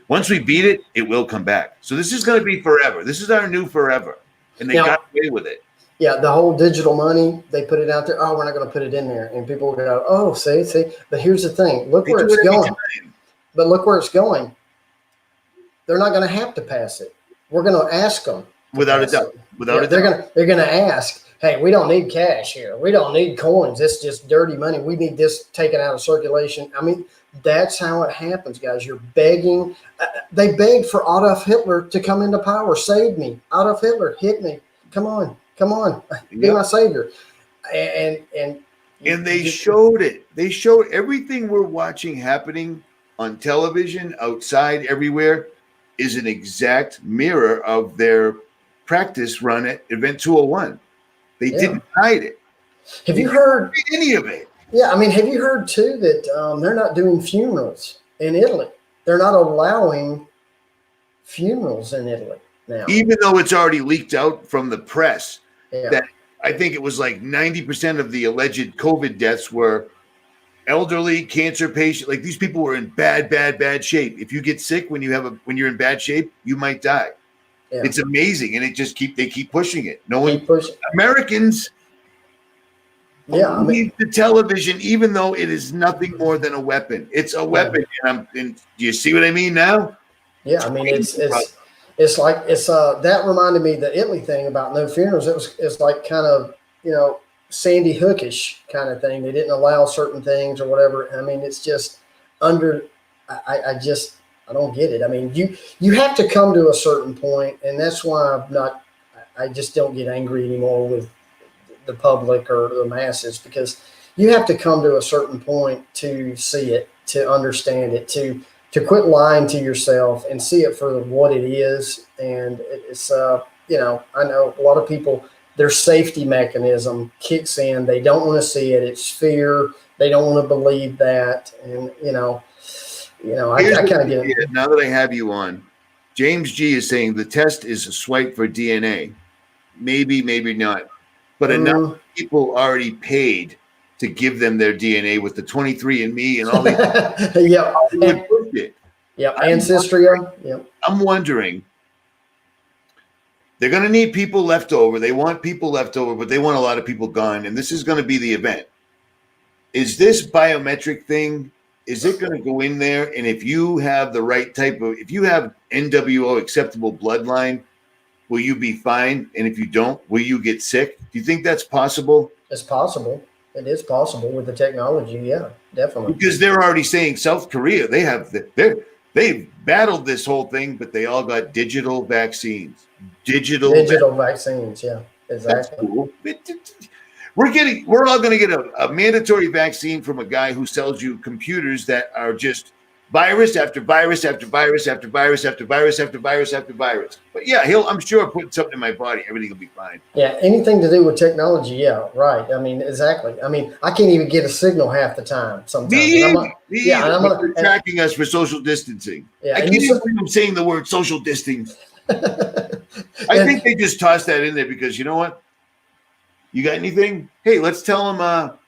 Once we beat it, it will come back. So this is going to be forever. This is our new forever. And they got away with it. Yeah, the whole digital money, they put it out there. Oh, we're not going to put it in there. And people will go, oh, see. But here's the thing. Look where it's going. But look where it's going. They're not going to have to pass it. We're going to ask them. Without a doubt. They're going to ask, hey, we don't need cash here. We don't need coins. It's just dirty money. We need this taken out of circulation. I mean, that's how it happens, guys. You're begging. They begged for Adolf Hitler to come into power. Save me. Adolf Hitler, hit me. Come on. Be my savior. And they showed it. They showed everything we're watching happening on television, outside, everywhere, is an exact mirror of their practice run at Event 201. They didn't hide it. Have you heard any of it? Yeah, I mean, have you heard too that they're not doing funerals in Italy? They're not allowing funerals in Italy now, even though it's already leaked out from the press. That I think it was like 90% of the alleged COVID deaths were elderly, cancer patients. Like, these people were in bad shape. If you get sick when you're in bad shape, you might die. Yeah. It's amazing, and they keep pushing it. Americans. Yeah, I mean, the television, even though it is nothing more than a weapon, it's a weapon. And do you see what I mean now? Yeah, I mean, it's like that reminded me, the Italy thing about no funerals. It's like kind of, Sandy Hookish kind of thing. They didn't allow certain things or whatever. I mean, it's just I don't get it. I mean, you have to come to a certain point, and that's why I just don't get angry anymore with the public or the masses, because you have to come to a certain point to see it, to understand it, to quit lying to yourself and see it for what it is. And it's I know a lot of people, their safety mechanism kicks in. They don't want to see it. It's fear. They don't want to believe that. And I kind of get it. Now that I have you on, James G is saying the test is a swipe for DNA. Maybe not. But enough people already paid to give them their DNA with the 23andMe and all these. Ancestry. I'm wondering, they're going to need people left over. They want people left over, but they want a lot of people gone. And this is going to be the event. Is this biometric thing, is it going to go in there? And if you have the right if you have NWO acceptable bloodline, will you be fine? And if you don't, will you get sick? Do you think that's possible? It's possible. It is possible with the technology. Yeah, definitely. Because they're already saying South Korea, they've battled this whole thing, but they all got digital vaccines. Digital vaccines. Yeah, exactly. That's cool. We're all going to get a mandatory vaccine from a guy who sells you computers that are just virus after virus after virus after virus after virus after virus after virus. But yeah, I'm sure putting something in my body, everything will be fine. Yeah, anything to do with technology. Yeah, right. I mean, exactly. I mean, I can't even get a signle half the time sometimes. Me either. They're tracking us for social distancing. Yeah, I can't even believe I'm saying the word social distance. I think they just tossed that in there because you know what? You got anything? Hey, let's tell them.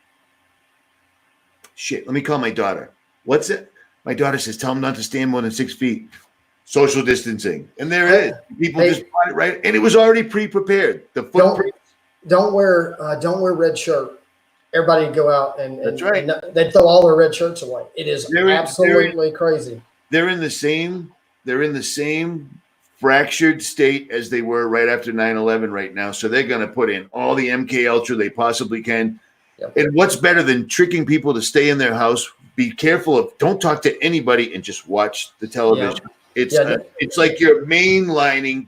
Shit, let me call my daughter. What's it? My daughter says, tell them not to stand more than 6 feet. Social distancing. And there it is. People just bought it right. And it was already pre-prepared. The footprint. Don't wear red shirt. Everybody would go out and that's right. And they'd throw all their red shirts away. It is absolutely crazy. They're in the same fractured state as they were right after 9/11 right now. So they're going to put in all the MK Ultra they possibly can. Yep. And what's better than tricking people to stay in their house? Be careful of, don't talk to anybody and just watch the television. Yeah. It's like you're mainlining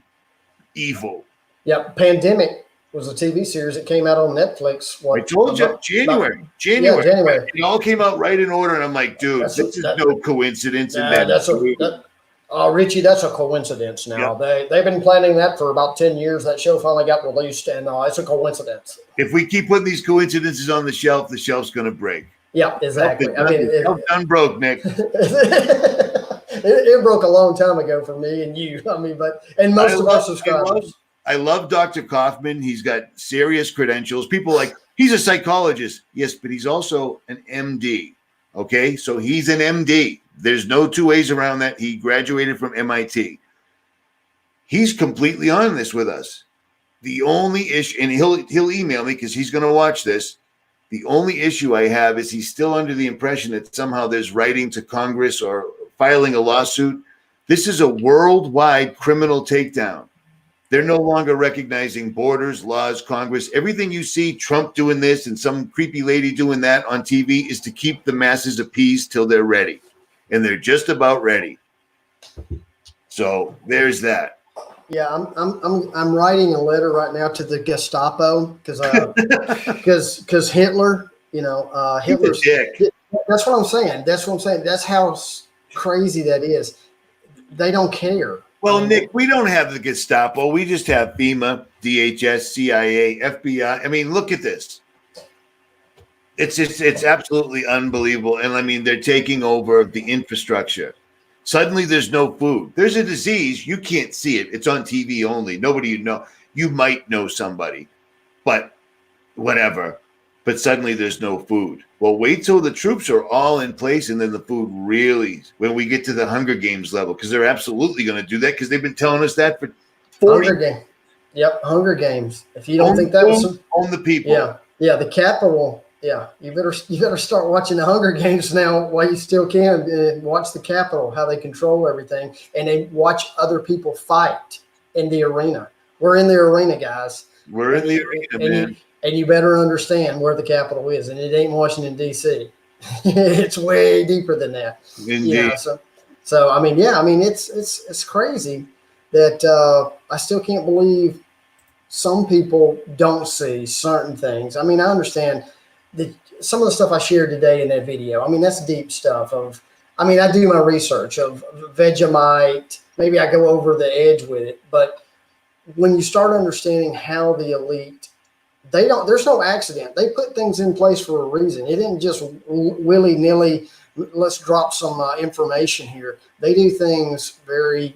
evil. Yeah, Pandemic was a TV series that came out on Netflix. I told you, January. Yeah, January. It all came out right in order, and I'm like, dude, this is no coincidence. Richie, that's a coincidence now. Yep. They've been planning that for about 10 years. That show finally got released, and it's a coincidence. If we keep putting these coincidences on the shelf's going to break. Yeah, exactly. I mean, it done broke, Nick. It broke a long time ago for me and you. I mean, and most of our subscribers. I love Dr. Kaufman. He's got serious credentials. People like, he's a psychologist. Yes, but he's also an MD. Okay, so he's an MD. There's no two ways around that. He graduated from MIT. He's completely on this with us. The only issue, and he'll email me because he's going to watch this. The only issue I have is he's still under the impression that somehow there's writing to Congress or filing a lawsuit. This is a worldwide criminal takedown. They're no longer recognizing borders, laws, Congress. Everything you see Trump doing this and some creepy lady doing that on TV is to keep the masses appeased till they're ready. And they're just about ready. So there's that. Yeah, I'm writing a letter right now to the Gestapo because Hitler, Hitler's dick. That's what I'm saying. That's how crazy that is. They don't care. Well, Nick, we don't have the Gestapo. We just have FEMA, DHS, CIA, FBI. I mean, look at this. It's absolutely unbelievable. And I mean, they're taking over the infrastructure. Suddenly there's no food. There's a disease. You can't see it. It's on TV only. Nobody you know. You might know somebody, but whatever. But suddenly there's no food. Well, wait till the troops are all in place and then the food really, when we get to the Hunger Games level, because they're absolutely going to do that because they've been telling us that for 40 years. Yep, Hunger Games. If you don't think that was on the people. Yeah, the Capitol. Yeah, you better start watching the Hunger Games now while you still can. Watch the Capitol, how they control everything, and then watch other people fight in the arena. We're in the arena, guys. We're in the arena, man. And you better understand where the Capitol is, and it ain't Washington, D.C. It's way deeper than that. Indeed. So I mean, it's crazy that I still can't believe some people don't see certain things. I mean, I understand some of the stuff I shared today in that video. I mean, that's deep stuff. I do my research of Vegemite. Maybe I go over the edge with it, but when you start understanding how the elite, there's no accident. They put things in place for a reason. It didn't just willy-nilly, let's drop some information here. They do things very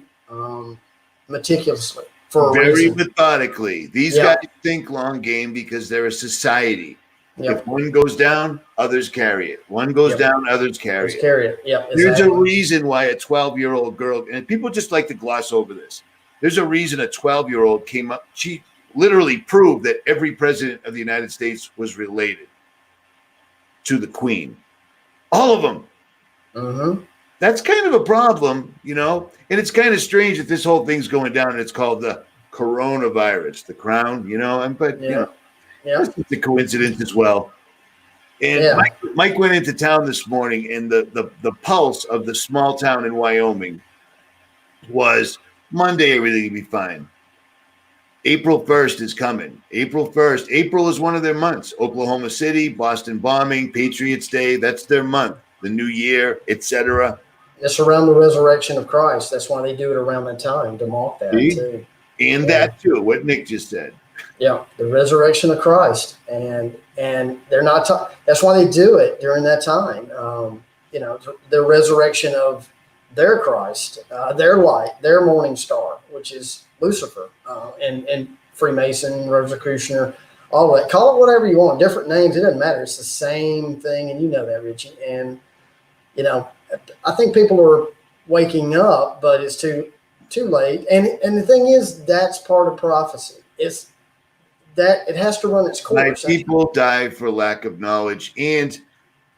meticulously for a reason. Very methodically. These guys think long game because they're a society. Yep. If one goes down, others carry it. One goes down, others carry it. Yep, exactly. There's a reason why a 12-year-old girl, and people just like to gloss over this. There's a reason a 12-year-old came up. She literally proved that every president of the United States was related to the Queen. All of them. Mm-hmm. That's kind of a problem, and it's kind of strange that this whole thing's going down and it's called the coronavirus, the crown, it's a coincidence as well. And Mike went into town this morning, and the pulse of the small town in Wyoming was Monday, everything will be fine. April 1st is coming. April 1st. April is one of their months. Oklahoma City, Boston bombing, Patriots Day. That's their month. The new year, etc. It's around the resurrection of Christ. That's why they do it around that time to mark that too. And that too, what Nick just said. Yeah, the resurrection of Christ, and they're not. That's why they do it during that time. The resurrection of their Christ, their light, their morning star, which is Lucifer, and Freemason, Rosicrucianer, all that. Call it whatever you want, different names. It doesn't matter. It's the same thing, and you know that, Richie. And I think people are waking up, but it's too late. And the thing is, that's part of prophecy. It's that it has to run its course. Like people die for lack of knowledge. And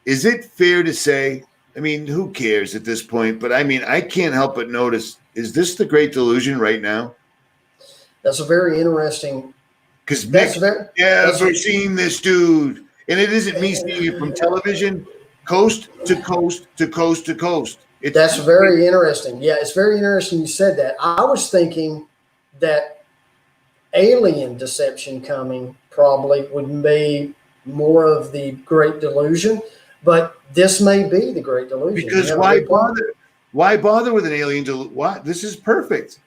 is it fair to say, I mean, who cares at this point? But I mean, I can't help but notice, is this the Great Delusion right now? That's a very interesting. Because Nick never seen this dude. And it isn't me seeing it from television, coast to coast to coast to coast. That's very interesting. Yeah, it's very interesting you said that. I was thinking that alien deception coming probably would be more of the Great Delusion, but this may be the Great Delusion. Because why bother? Why bother with an alien delusion? Why? This is perfect.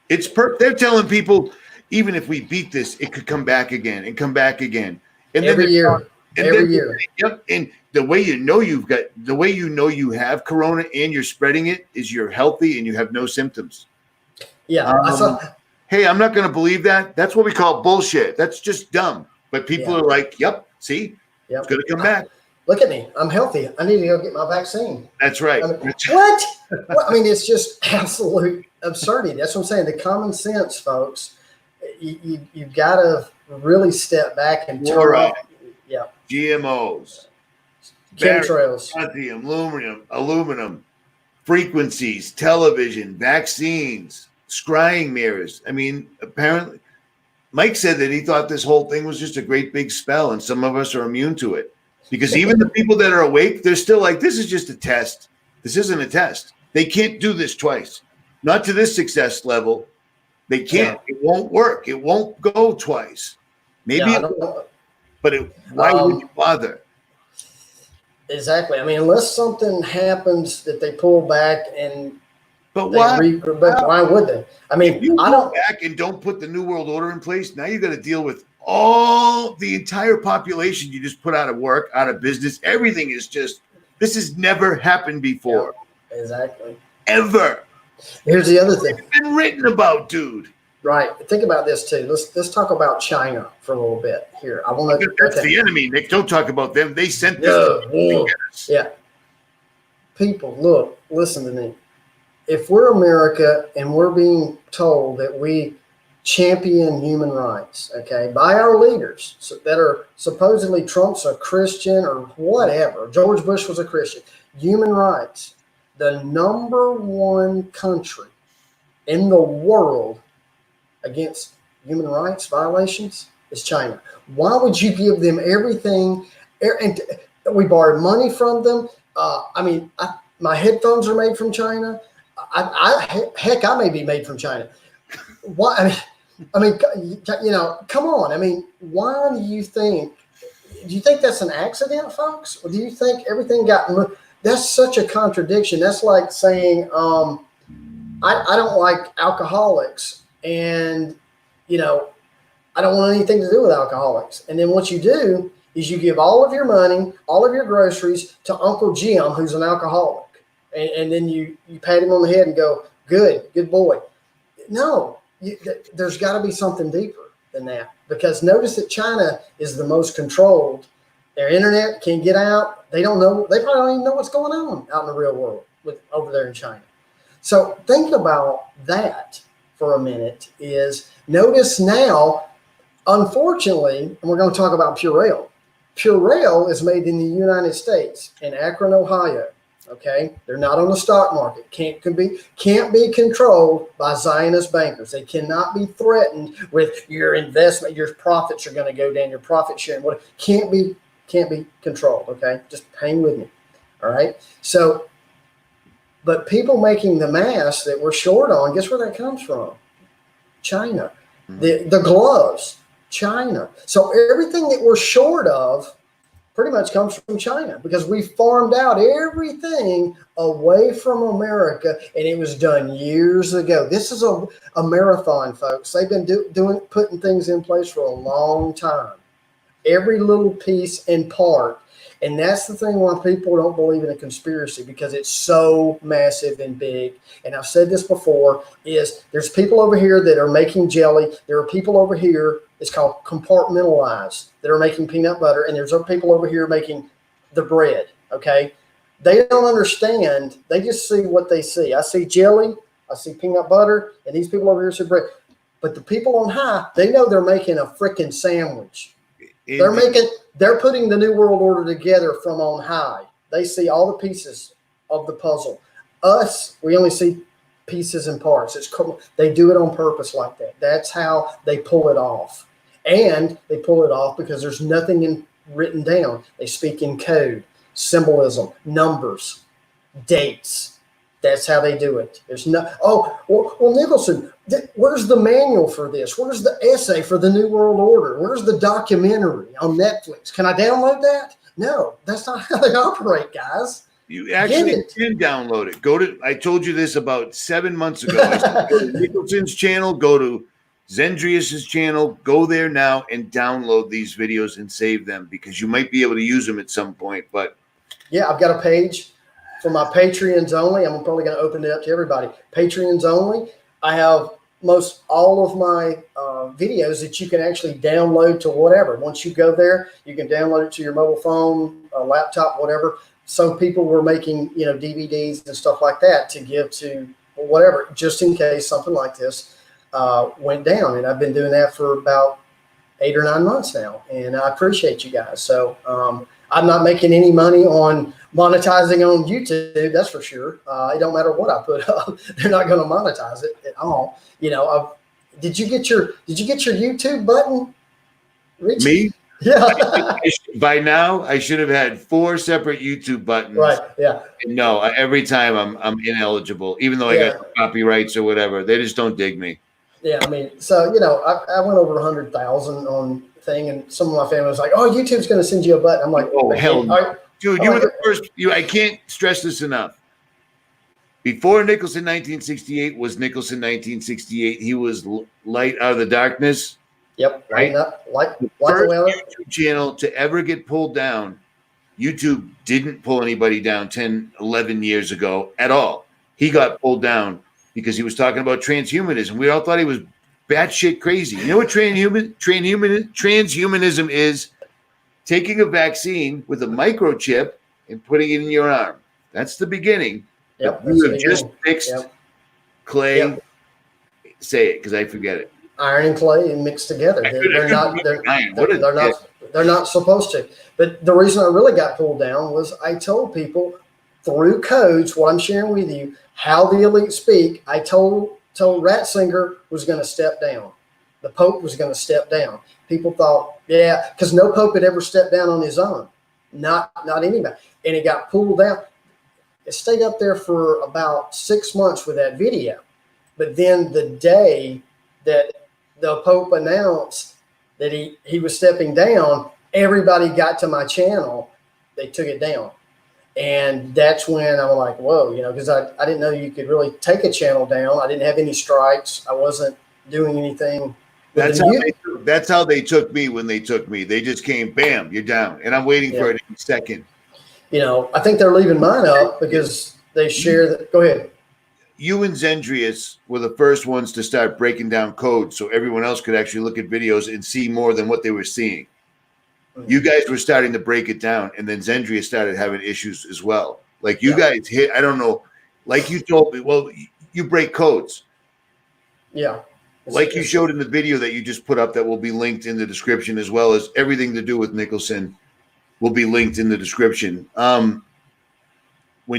It's perfect. They're telling people, even if we beat this, it could come back again and come back again. And every year. Yep. And the way you have corona and you're spreading it is you're healthy and you have no symptoms. Yeah. Hey, I'm not going to believe that. That's what we call bullshit. That's just dumb. But people are like, yep, see, it's going to come back. Look at me. I'm healthy. I need to go get my vaccine. That's right. What? I mean, it's just absolute absurdity. That's what I'm saying. The common sense, folks, you've got to really step back and turn off. Yeah. GMOs. Chemtrails. Lithium, aluminum, frequencies, television, vaccines, scrying mirrors. I mean, apparently, Mike said that he thought this whole thing was just a great big spell, and some of us are immune to it. Because even the people that are awake, they're still like, this is just a test. This isn't a test. They can't do this twice. Not to this success level. They can't. It won't work. It won't go twice. Maybe why would you bother? Exactly. I mean, unless something happens that they pull back and why would they? I mean, if you pull back and don't put the New World Order in place, now you got to deal with all the entire population you just put out of work, out of business. Everything is just, this has never happened before. Yeah, exactly. Ever. Here's the other thing. It's been written about, dude. Right. Think about this too. Let's talk about China for a little bit here. I want to. That's the enemy, Nick. Don't talk about them. They sent this. Yeah. People, look, listen to me. If we're America and we're being told that we champion human rights, okay, by our leaders that are supposedly Trump's a Christian or whatever, George Bush was a Christian, human rights, the number one country in the world against human rights violations is China. Why would you give them everything? And we borrowed money from them. My headphones are made from China. I may be made from China. Why? I mean, come on. I mean, why do you think that's an accident, folks? Or do you think everything that's such a contradiction. That's like saying, I don't like alcoholics and, I don't want anything to do with alcoholics. And then what you do is you give all of your money, all of your groceries to Uncle Jim, who's an alcoholic. And then you pat him on the head and go, good boy. No, there's got to be something deeper than that. Because notice that China is the most controlled. Their internet can't get out. They don't know. They probably don't even know what's going on out in the real world over there in China. So think about that for a minute. Notice now, unfortunately, and we're going to talk about Purell. Purell is made in the United States in Akron, Ohio. Okay, they're not on the stock market. Can't be controlled by Zionist bankers. They cannot be threatened with your investment. Your profits are going to go down. Your profit sharing. What can't be controlled. Okay, just hang with me. All right. So, but people making the masks that we're short on. Guess where that comes from? China. The gloves, China. So everything that we're short of pretty much comes from China because we farmed out everything away from America, and it was done years ago. This is a marathon, folks. They've been putting things in place for a long time. Every little piece and part. And that's the thing why people don't believe in a conspiracy, because it's so massive and big. And I've said this before, is there's people over here that are making jelly. There are people over here, it's called compartmentalized, that are making peanut butter. And there's other people over here making the bread, okay? They don't understand. They just see what they see. I see jelly, I see peanut butter, and these people over here see bread. But the people on high, they know they're making a freaking sandwich. They're putting the New World Order together from on high. They see all the pieces of the puzzle. Us, we only see pieces and parts. They do it on purpose like that. That's how they pull it off. And they pull it off because there's nothing written down. They speak in code, symbolism, numbers, dates. That's how they do it. There's no, well, Nicholson, where's the manual for this? Where's the essay for the New World Order? Where's the documentary on Netflix? Can I download that? No, that's not how they operate, guys. You actually can download it. I told you this about 7 months ago. I said, go to Nicholson's channel, go to Zendrius's channel, go there now and download these videos and save them, because you might be able to use them at some point. But yeah, I've got a page for my Patreons only. I'm probably going to open it up to everybody. Patreons only. I have most all of my videos that you can actually download to whatever. Once you go there, you can download it to your mobile phone, a laptop, whatever. Some people were making, DVDs and stuff like that to give to whatever, just in case something like this went down. And I've been doing that for about 8 or 9 months now, and I appreciate you guys. So I'm not making any money on monetizing on YouTube, that's for sure. It don't matter what I put up; they're not going to monetize it at all. Did you get your YouTube button, Richie? Me? Yeah. By now, I should have had 4 separate YouTube buttons. Right. Yeah. No, every time I'm ineligible, even though I got copyrights or whatever. They just don't dig me. Yeah, I mean, so I went over 100,000 on thing, and some of my family was like, "Oh, YouTube's going to send you a button." I'm like, "Oh hell no, dude! You were the first. I can't stress this enough. Before Nicholson 1968 was Nicholson 1968. He was light out of the darkness. Yep, right. Like the first YouTube channel to ever get pulled down. YouTube didn't pull anybody down 10, 11 years ago at all. He got pulled down because he was talking about transhumanism. We all thought he was batshit crazy. You know what transhumanism is? Taking a vaccine with a microchip and putting it in your arm. That's the beginning. Yep, you have just mixed clay. Yep. Say it, because I forget it. Iron and clay and mixed together. They're not supposed to. But the reason I really got pulled down was I told people through codes, what I'm sharing with you, how the elite speak. I told Ratzinger was going to step down. The Pope was going to step down. People thought, yeah, because no Pope had ever stepped down on his own. Not anybody. And it got pulled down. It stayed up there for about 6 months with that video. But then the day that the Pope announced that he was stepping down, everybody got to my channel. They took it down. And that's when I was like, whoa, because I didn't know you could really take a channel down. I didn't have any strikes. I wasn't doing anything. That's how they took me when they took me. They just came, bam, you're down. And I'm waiting for it in a second. I think they're leaving mine up because they share that. Go ahead. You and Zendrius were the first ones to start breaking down code so everyone else could actually look at videos and see more than what they were seeing. You guys were starting to break it down, and then Zendrius started having issues as well. Like you guys hit, I don't know, like you told me, well, you break codes. Yeah. Like you showed in the video that you just put up that will be linked in the description, as well as everything to do with Nicholson will be linked in the description. When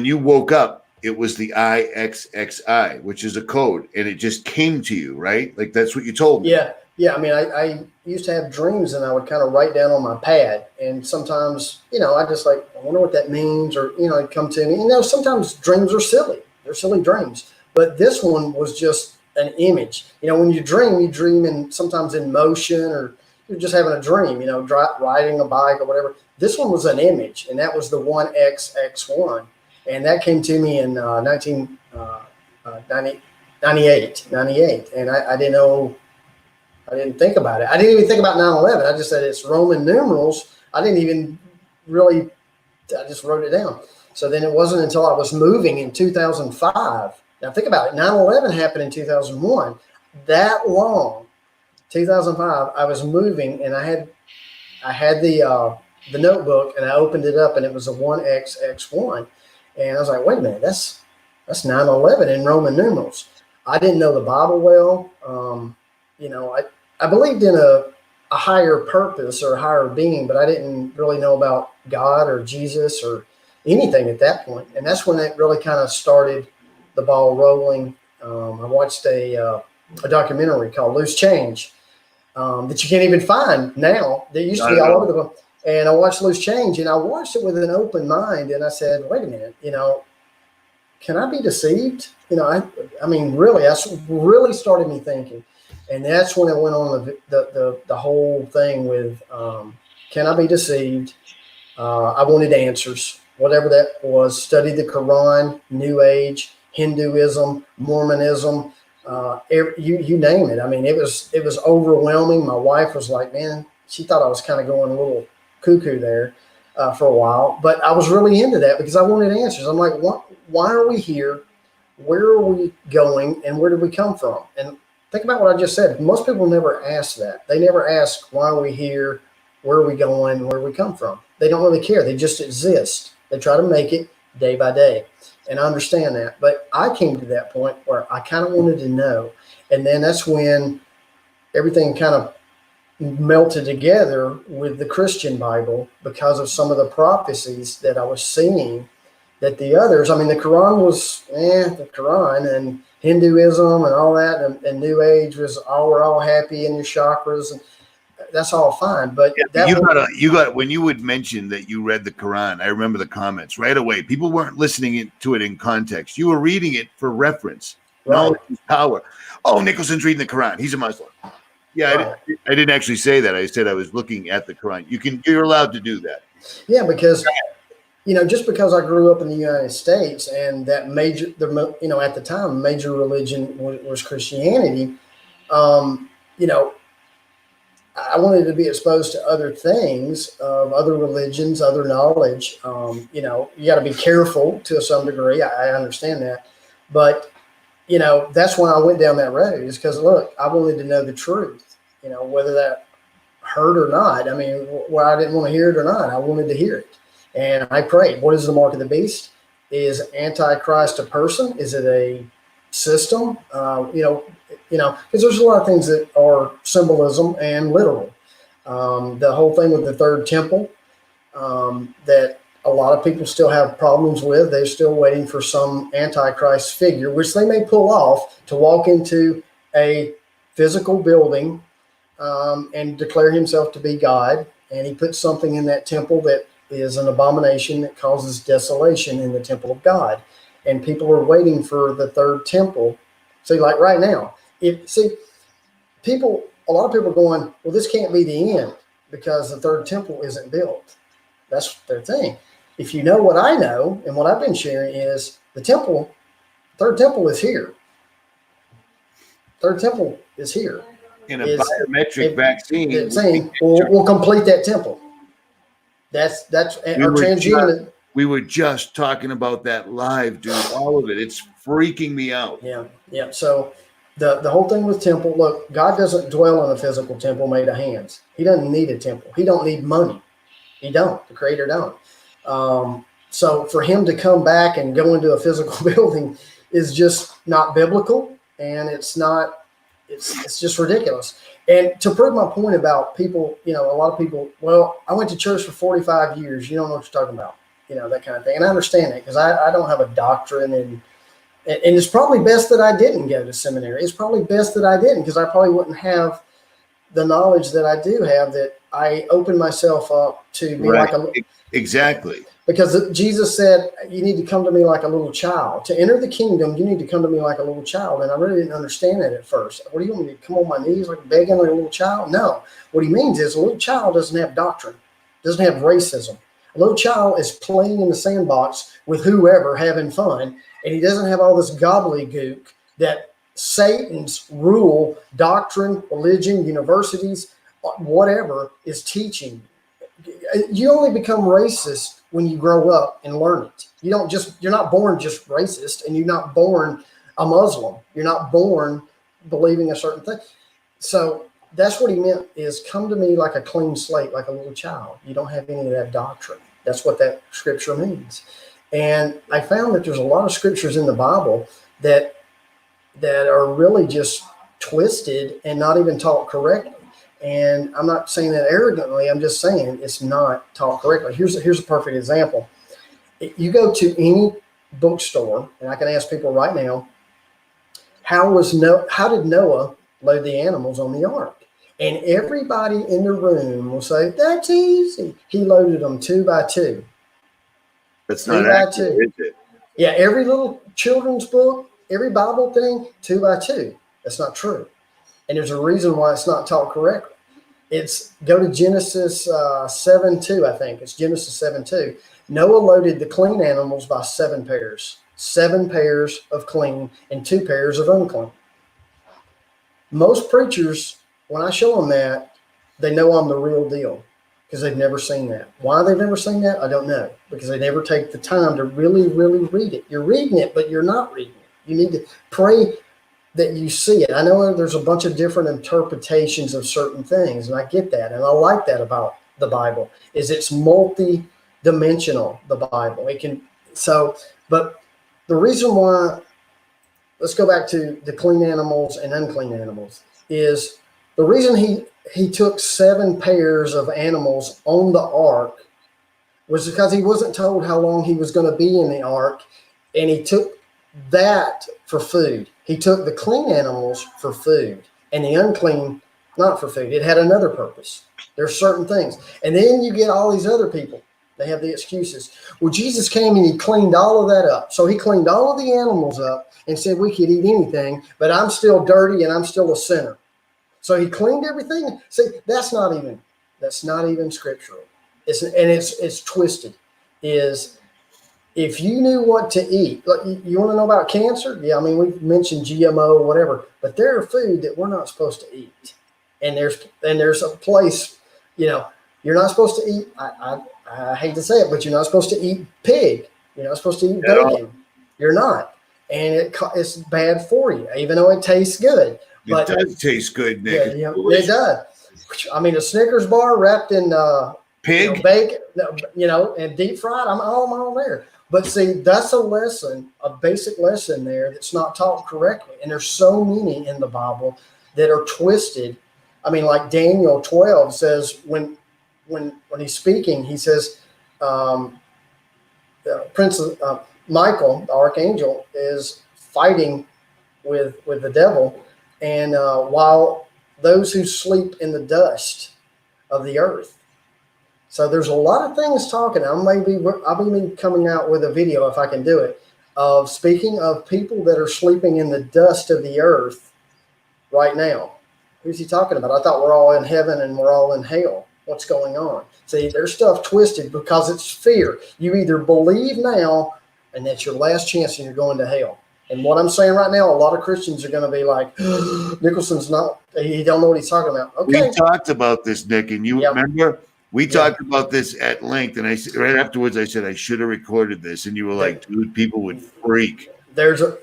you woke up, it was the IXXI, which is a code, and it just came to you, right? Like that's what you told me. Yeah. Yeah. I mean, I used to have dreams, and I would kind of write down on my pad. And sometimes, I just I wonder what that means, or, it'd come to me. Sometimes dreams are silly. They're silly dreams. But this one was just an image. When you dream sometimes in motion, or you're just having a dream, riding a bike or whatever. This one was an image, and that was the 1XX1. And that came to me in 1998. And I didn't know, I didn't think about it. I didn't even think about 9/11. I just said it's Roman numerals. I didn't even really, I just wrote it down. So then it wasn't until I was moving in 2005. Now think about it. 9/11 happened in 2001. That long, 2005, I was moving, and I had the notebook, and I opened it up, and it was a 1XX1. And I was like, wait a minute, that's 9/11 in Roman numerals. I didn't know the Bible well. I believed in a higher purpose or a higher being, but I didn't really know about God or Jesus or anything at that point. And that's when it really kind of started the ball rolling. I watched a documentary called Loose Change that you can't even find now. They used to be all over the place. And I watched Loose Change, and I watched it with an open mind. And I said, wait a minute, can I be deceived? I mean, really, that's really started me thinking. And that's when it went on the whole thing with, can I be deceived? I wanted answers, whatever that was. Studied the Quran, New Age, Hinduism, Mormonism, you name it. I mean, it was overwhelming. My wife was like, man, she thought I was kind of going a little cuckoo there for a while, but I was really into that because I wanted answers. I'm like, why are we here? Where are we going? And where did we come from? And think about what I just said. Most people never ask that. They never ask, why are we here? Where are we going? Where we come from? They don't really care. They just exist. They try to make it day by day. And I understand that. But I came to that point where I kind of wanted to know. And then that's when everything kind of melted together with the Christian Bible because of some of the prophecies that I was seeing that the others, I mean, the Quran was, the Quran, and Hinduism and all that, and New Age was we're all happy in your chakras, and that's all fine. But you got when you would mention that you read the Quran, I remember the comments right away. People weren't listening to it in context. You were reading it for reference. Right. Knowledge is power. Oh, Nicholson's reading the Quran. He's a Muslim. Yeah, right. I didn't actually say that. I said I was looking at the Quran. You're allowed to do that. Yeah, because just because I grew up in the United States and that at the time, major religion was Christianity, I wanted to be exposed to other things, other religions, other knowledge. You got to be careful to some degree. I understand that. But, that's when I went down that road, is because, look, I wanted to know the truth, whether that hurt or not. I mean, well, I didn't want to hear it or not. I wanted to hear it. And I prayed, what is the mark of the beast? Is Antichrist a person? Is it a system? Because there's a lot of things that are symbolism and literal. The whole thing with the third temple that a lot of people still have problems with. They're still waiting for some Antichrist figure, which they may pull off, to walk into a physical building and declare himself to be God. And he puts something in that temple that is an abomination that causes desolation in the temple of God. And people are waiting for the third temple. See, like right now, a lot of people are going, well, this can't be the end because the third temple isn't built. That's their thing. If you know what I know and what I've been sharing is third temple is here. Third temple is here. In a biometric vaccine. We'll complete that temple. That's our transhumanism. We were just talking about that live, dude. All of it. It's freaking me out. Yeah. So the whole thing with temple, look, God doesn't dwell in a physical temple made of hands. He doesn't need a temple. He don't need money. He don't. The Creator don't. So for him to come back and go into a physical building is just not biblical, and it's just ridiculous. And to prove my point about people, a lot of people, well, I went to church for 45 years. You don't know what you're talking about, that kind of thing. And I understand that because I don't have a doctrine, and it's probably best that I didn't go to seminary. It's probably best that I didn't, because I probably wouldn't have the knowledge that I do have, that I open myself up to be right. Exactly. Because Jesus said, you need to come to me like a little child. To enter the kingdom, you need to come to me like a little child. And I really didn't understand that at first. What do you want me to come on my knees like begging like a little child? No. What he means is a little child doesn't have doctrine, doesn't have racism. A little child is playing in the sandbox with whoever, having fun, and he doesn't have all this gobbledygook that Satan's rule, doctrine, religion, universities, whatever is teaching. You only become racist when you grow up and learn it. You're not born just racist, and you're not born a Muslim. You're not born believing a certain thing. So that's what he meant, is come to me like a clean slate, like a little child. You don't have any of that doctrine. That's what that scripture means. And I found that there's a lot of scriptures in the Bible that are really just twisted and not even taught correctly. And I'm not saying that arrogantly. I'm just saying it's not taught correctly. Here's a perfect example. You go to any bookstore, and I can ask people right now, how did Noah load the animals on the ark? And everybody in the room will say, that's easy. He loaded them 2 by 2. That's not accurate, is it? Yeah, every little children's book, every Bible thing, 2 by 2. That's not true. And there's a reason why it's not taught correctly. Go to Genesis 7:2, I think. It's Genesis 7:2. Noah loaded the clean animals by 7 pairs. 7 pairs of clean and 2 pairs of unclean. Most preachers, when I show them that, they know I'm the real deal because they've never seen that. Why they've never seen that, I don't know. Because they never take the time to really, really read it. You're reading it, but you're not reading it. You need to pray that you see it. I know there's a bunch of different interpretations of certain things, and I get that, and I like that about the Bible, is it's multi-dimensional, the Bible. But the reason why, let's go back to the clean animals and unclean animals, is the reason he took 7 pairs of animals on the ark was because he wasn't told how long he was going to be in the ark, and he took that for food. He took the clean animals for food and the unclean not for food. It had another purpose. There's certain things. And then you get all these other people. They have the excuses. Well, Jesus came and he cleaned all of that up. So he cleaned all of the animals up and said we could eat anything, but I'm still dirty and I'm still a sinner. So he cleaned everything. See, that's not even scriptural. It's twisted. Is if you knew what to eat, like you want to know about cancer? Yeah, I mean, we've mentioned GMO or whatever, but there are food that we're not supposed to eat. And there's a place, you're not supposed to eat. I hate to say it, but you're not supposed to eat pig. You're not supposed to eat bacon. You're not. And it's bad for you, even though it tastes good. It does taste good, Nick. Yeah, it does. I mean, a Snickers bar wrapped in pig, bacon, and deep fried, I'm all there. But see, that's a basic lesson there that's not taught correctly. And there's so many in the Bible that are twisted. I mean, like Daniel 12 says, when he's speaking, he says, Michael, the archangel, is fighting with the devil, and while those who sleep in the dust of the earth. So there's a lot of things talking. I'll be coming out with a video, if I can do it, of speaking of people that are sleeping in the dust of the earth right now. Who's he talking about? I thought we're all in heaven and we're all in hell. What's going on? See, there's stuff twisted because it's fear. You either believe now and that's your last chance and you're going to hell. And what I'm saying right now, a lot of Christians are going to be like, Nicholson's he don't know what he's talking about. Okay. We talked about this, Nick, and you remember? We talked about this at length, and right afterwards I said I should have recorded this, and you were like, dude, people would freak. There's a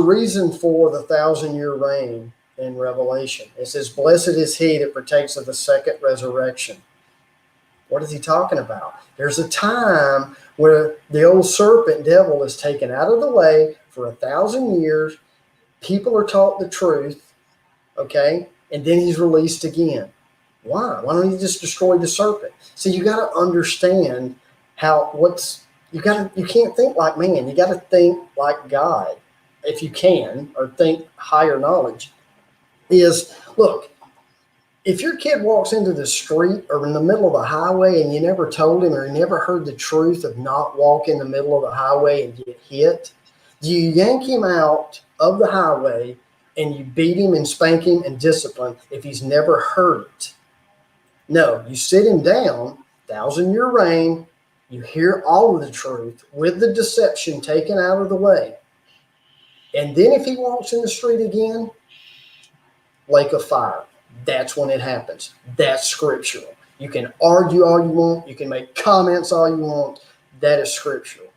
reason for the 1,000-year reign in Revelation. It says, blessed is he that partakes of the second resurrection. What is he talking about? There's a time where the old serpent devil is taken out of the way for 1,000 years. People are taught the truth, okay? And then he's released again. Why? Why don't you just destroy the serpent? So you got to understand you can't think like man. You got to think like God, if you can, or think higher knowledge. Look, if your kid walks into the street or in the middle of the highway and you never told him or you never heard the truth of not walk in the middle of the highway and get hit, do you yank him out of the highway and you beat him and spank him and discipline if he's never heard it? No, you sit him down, 1,000-year reign, you hear all of the truth with the deception taken out of the way. And then if he walks in the street again, lake of fire. That's when it happens. That's scriptural. You can argue all you want. You can make comments all you want. That is scriptural.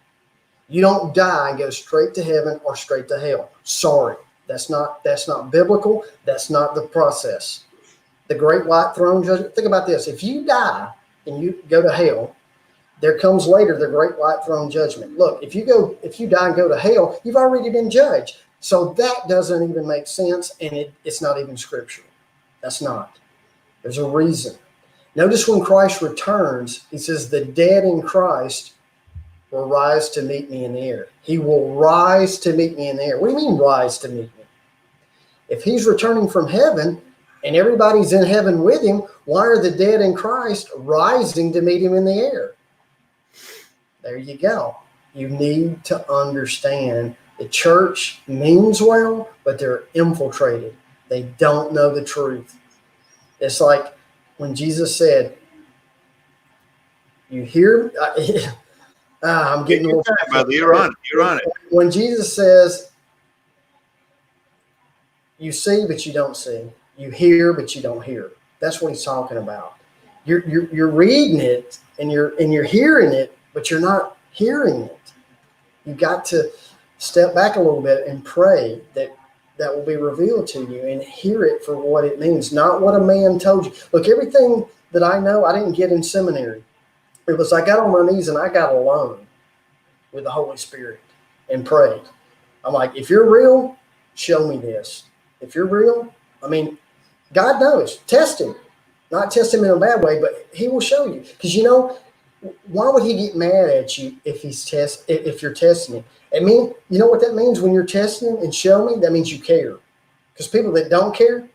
You don't die and go straight to heaven or straight to hell. Sorry. That's not biblical. That's not the process. The great white throne judgment. Think about this. If you die and you go to hell, there comes later the great white throne judgment. Look, if you die and go to hell, you've already been judged. So that doesn't even make sense, and it's not even scriptural. That's not. There's a reason. Notice when Christ returns, he says, the dead in Christ will rise to meet me in the air. He will rise to meet me in the air. What do you mean rise to meet me? If he's returning from heaven and everybody's in heaven with him, why are the dead in Christ rising to meet him in the air? There you go. You need to understand the church means well, but they're infiltrated. They don't know the truth. It's like when Jesus said, you hear, I'm getting a little time, brother. You're on it. When Jesus says, you see, but you don't see. You hear, but you don't hear. That's what he's talking about. You're reading it and you're hearing it, but you're not hearing it. You got to step back a little bit and pray that will be revealed to you and hear it for what it means, not what a man told you. Look, everything that I know, I didn't get in seminary. It was I got on my knees and I got alone with the Holy Spirit and prayed. I'm like, if you're real, show me this. If you're real, I mean, God knows. Test him. Not test him in a bad way, but he will show you. Because, why would he get mad at you if you're testing him? I mean, you know what that means when you're testing him and show me? That means you care. Because people that don't care,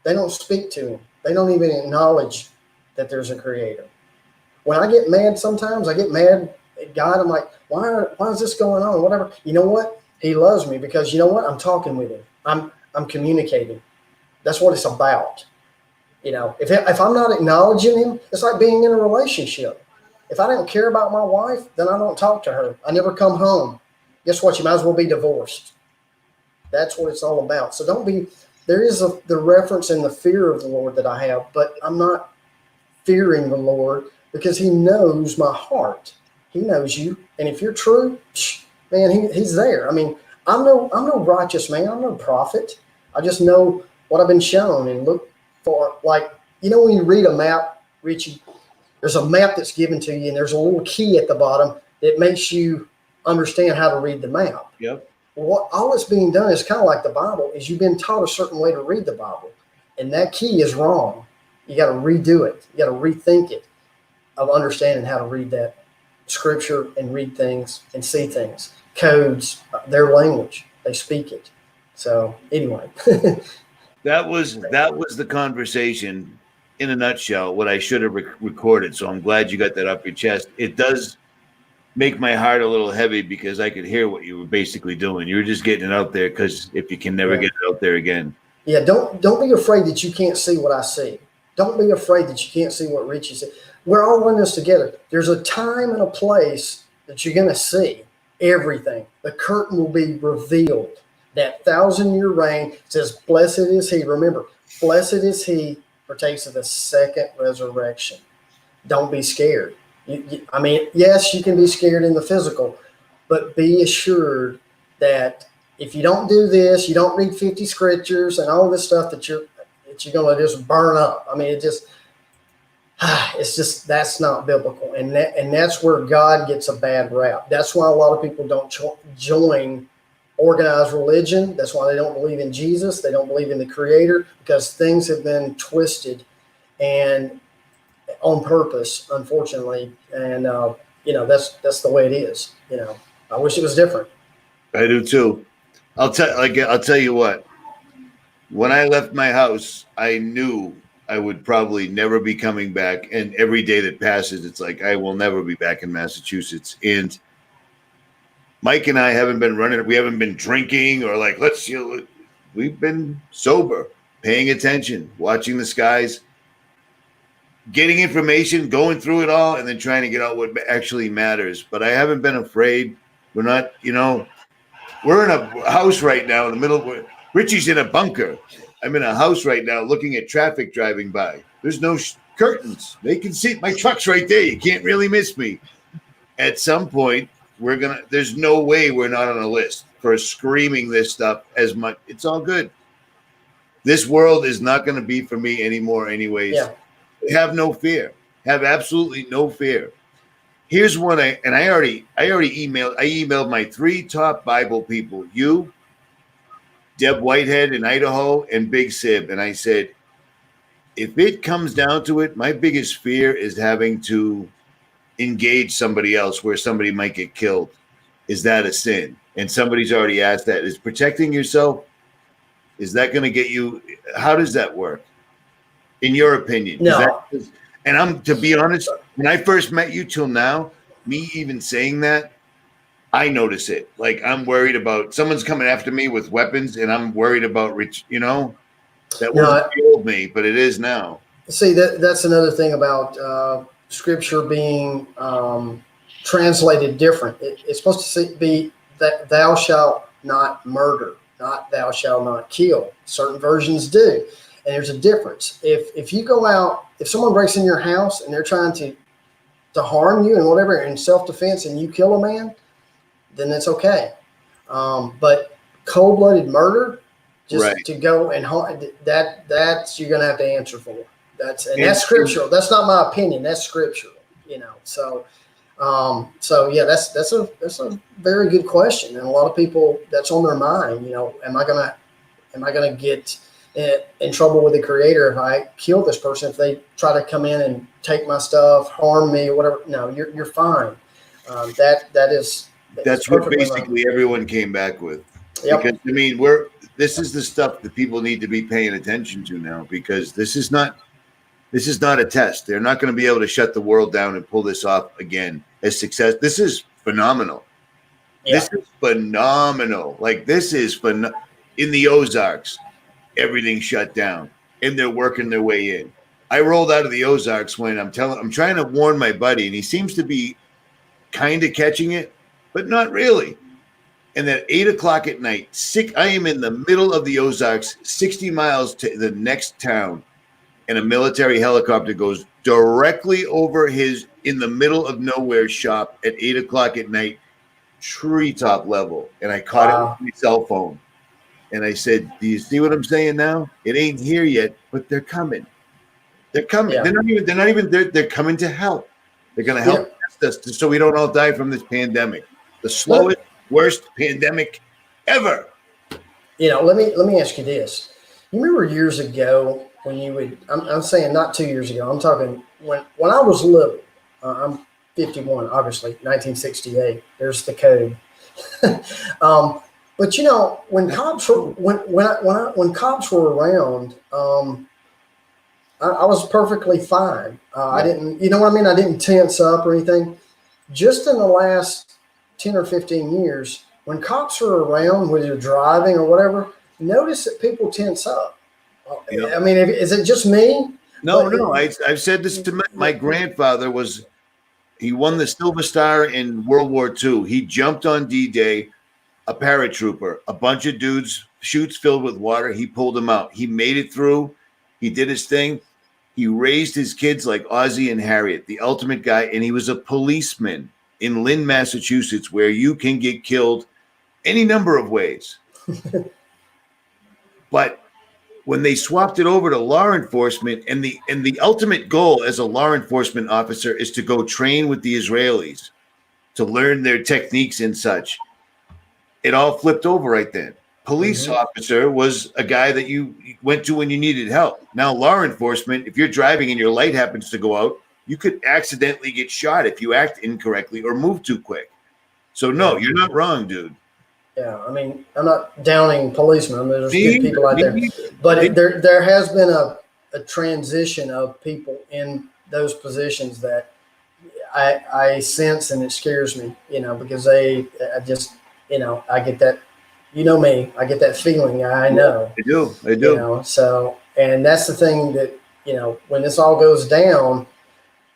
they don't speak to him. They don't even acknowledge that there's a creator. When I get mad sometimes, I get mad at God. I'm like, why is this going on? Whatever. You know what? He loves me because you know what? I'm talking with him. I'm communicating. That's what it's about. If I'm not acknowledging him, it's like being in a relationship. If I don't care about my wife, then I don't talk to her. I never come home. Guess what? You might as well be divorced. That's what it's all about. So there is the reference and the fear of the Lord that I have, but I'm not fearing the Lord because he knows my heart. He knows you. And if you're true, man, he's there. I mean, I'm no righteous man. I'm no prophet. I just know what I've been shown and look for. Like, when you read a map, Richie, there's a map that's given to you and there's a little key at the bottom that makes you understand how to read the map. Yep. Well, all that's being done is kind of like the Bible, is you've been taught a certain way to read the Bible. And that key is wrong. You got to redo it. You got to rethink it of understanding how to read that scripture and read things and see things. Codes, their language, they speak it. So anyway. That was the conversation in a nutshell, what I should have recorded. So I'm glad you got that off your chest. It does make my heart a little heavy because I could hear what you were basically doing. You were just getting it out there because if you can never get it out there again. Yeah, don't be afraid that you can't see what I see. Don't be afraid that you can't see what Richie said. We're all in this together. There's a time and a place that you're going to see everything. The curtain will be revealed. That 1,000-year reign says, blessed is he. Remember, blessed is he partakes of the second resurrection. Don't be scared. I mean, yes, you can be scared in the physical, but be assured that if you don't do this, you don't read 50 scriptures and all this stuff that you're going to just burn up. I mean, it's just that's not biblical, and that's where God gets a bad rap. That's why a lot of people don't join organized religion. That's why they don't believe in Jesus. They don't believe in the Creator, because things have been twisted and on purpose, unfortunately. And that's the way it is. I wish it was different. I do too. I'll tell you what. When I left my house, I knew I would probably never be coming back. And every day that passes, it's like I will never be back in Massachusetts. And Mike and I haven't been running. We haven't been drinking or like we've been sober, paying attention, watching the skies, getting information, going through it all, and then trying to get out what actually matters. But I haven't been afraid. We're not, we're in a house right now in the middle. Richie's in a bunker. I'm in a house right now looking at traffic driving by. There's no curtains. They can see my truck's right there. You can't really miss me. At some point, there's no way we're not on a list for screaming this stuff as much. It's all good. This world is not going to be for me anymore anyways. Yeah. Have no fear. Have absolutely no fear. Here's one I already emailed my 3 top Bible people, you, Deb Whitehead in Idaho, and Big Sib. And I said, if it comes down to it, my biggest fear is having to engage somebody else where somebody might get killed. Is that a sin? And somebody's already asked that. Is protecting yourself, is that going to get you? How does that work? In your opinion? No. And I'm, to be honest, when I first met you till now, me even saying that, I notice it. Like I'm worried about someone's coming after me with weapons, and I'm worried about that wasn't killed me, but it is now. See, that's another thing about Scripture being translated different. It's supposed to be that thou shalt not murder, not thou shalt not kill. Certain versions do. And there's a difference. If you go out, if someone breaks in your house and they're trying to harm you and whatever in self-defense and you kill a man, then it's okay. But cold-blooded murder, just to go and harm, that's you're gonna have to answer for. That's scriptural. That's not my opinion. That's scriptural. So yeah, that's a very good question, and a lot of people that's on their mind. Am I gonna get in trouble with the Creator if I kill this person, if they try to come in and take my stuff, harm me, or whatever? No, you're fine. That's what basically everyone came back with. Yep. Because this is the stuff that people need to be paying attention to now, because this is not a test. They're not going to be able to shut the world down and pull this off again as success. This is phenomenal. Yeah. This is phenomenal. Like in the Ozarks, everything shut down and they're working their way in. I rolled out of the Ozarks when I'm trying to warn my buddy, and he seems to be kind of catching it, but not really. And then 8 o'clock at night, I am in the middle of the Ozarks, 60 miles to the next town, and a military helicopter goes directly over in the middle of nowhere shop at 8 o'clock at night, treetop level. And I caught it with my cell phone. And I said, do you see what I'm saying now? It ain't here yet, but they're coming. They're coming. Yeah. They're coming to help. They're going to help us so we don't all die from this pandemic. The slowest, worst pandemic ever. Let me ask you this. You remember years ago when you would, I'm saying not 2 years ago, I'm talking when I was little, I'm 51, obviously, 1968. There's the code. But when cops were when cops were around, I was perfectly fine. I didn't, what I mean? I didn't tense up or anything. Just in the last 10 or 15 years, when cops are around, whether you're driving or whatever, notice that people tense up. I mean, is it just me? No. I've said this to my grandfather. He won the Silver Star in World War II. He jumped on D-Day. A paratrooper, a bunch of dudes, chutes filled with water. He pulled them out. He made it through. He did his thing. He raised his kids like Ozzie and Harriet, the ultimate guy. And he was a policeman in Lynn, Massachusetts, where you can get killed any number of ways. But when they swapped it over to law enforcement, and the ultimate goal as a law enforcement officer is to go train with the Israelis to learn their techniques and such. It all flipped over right then. Police officer was a guy that you went to when you needed help. Now, law enforcement, if you're driving and your light happens to go out, you could accidentally get shot if you act incorrectly or move too quick. So, no, you're not wrong, dude. Yeah, I mean, I'm not downing policemen. There's good people out there. But there has been a transition of people in those positions that I sense, and it scares me, because I just, I get that, me, I get that feeling. I know. I do. So, and that's the thing that, when this all goes down,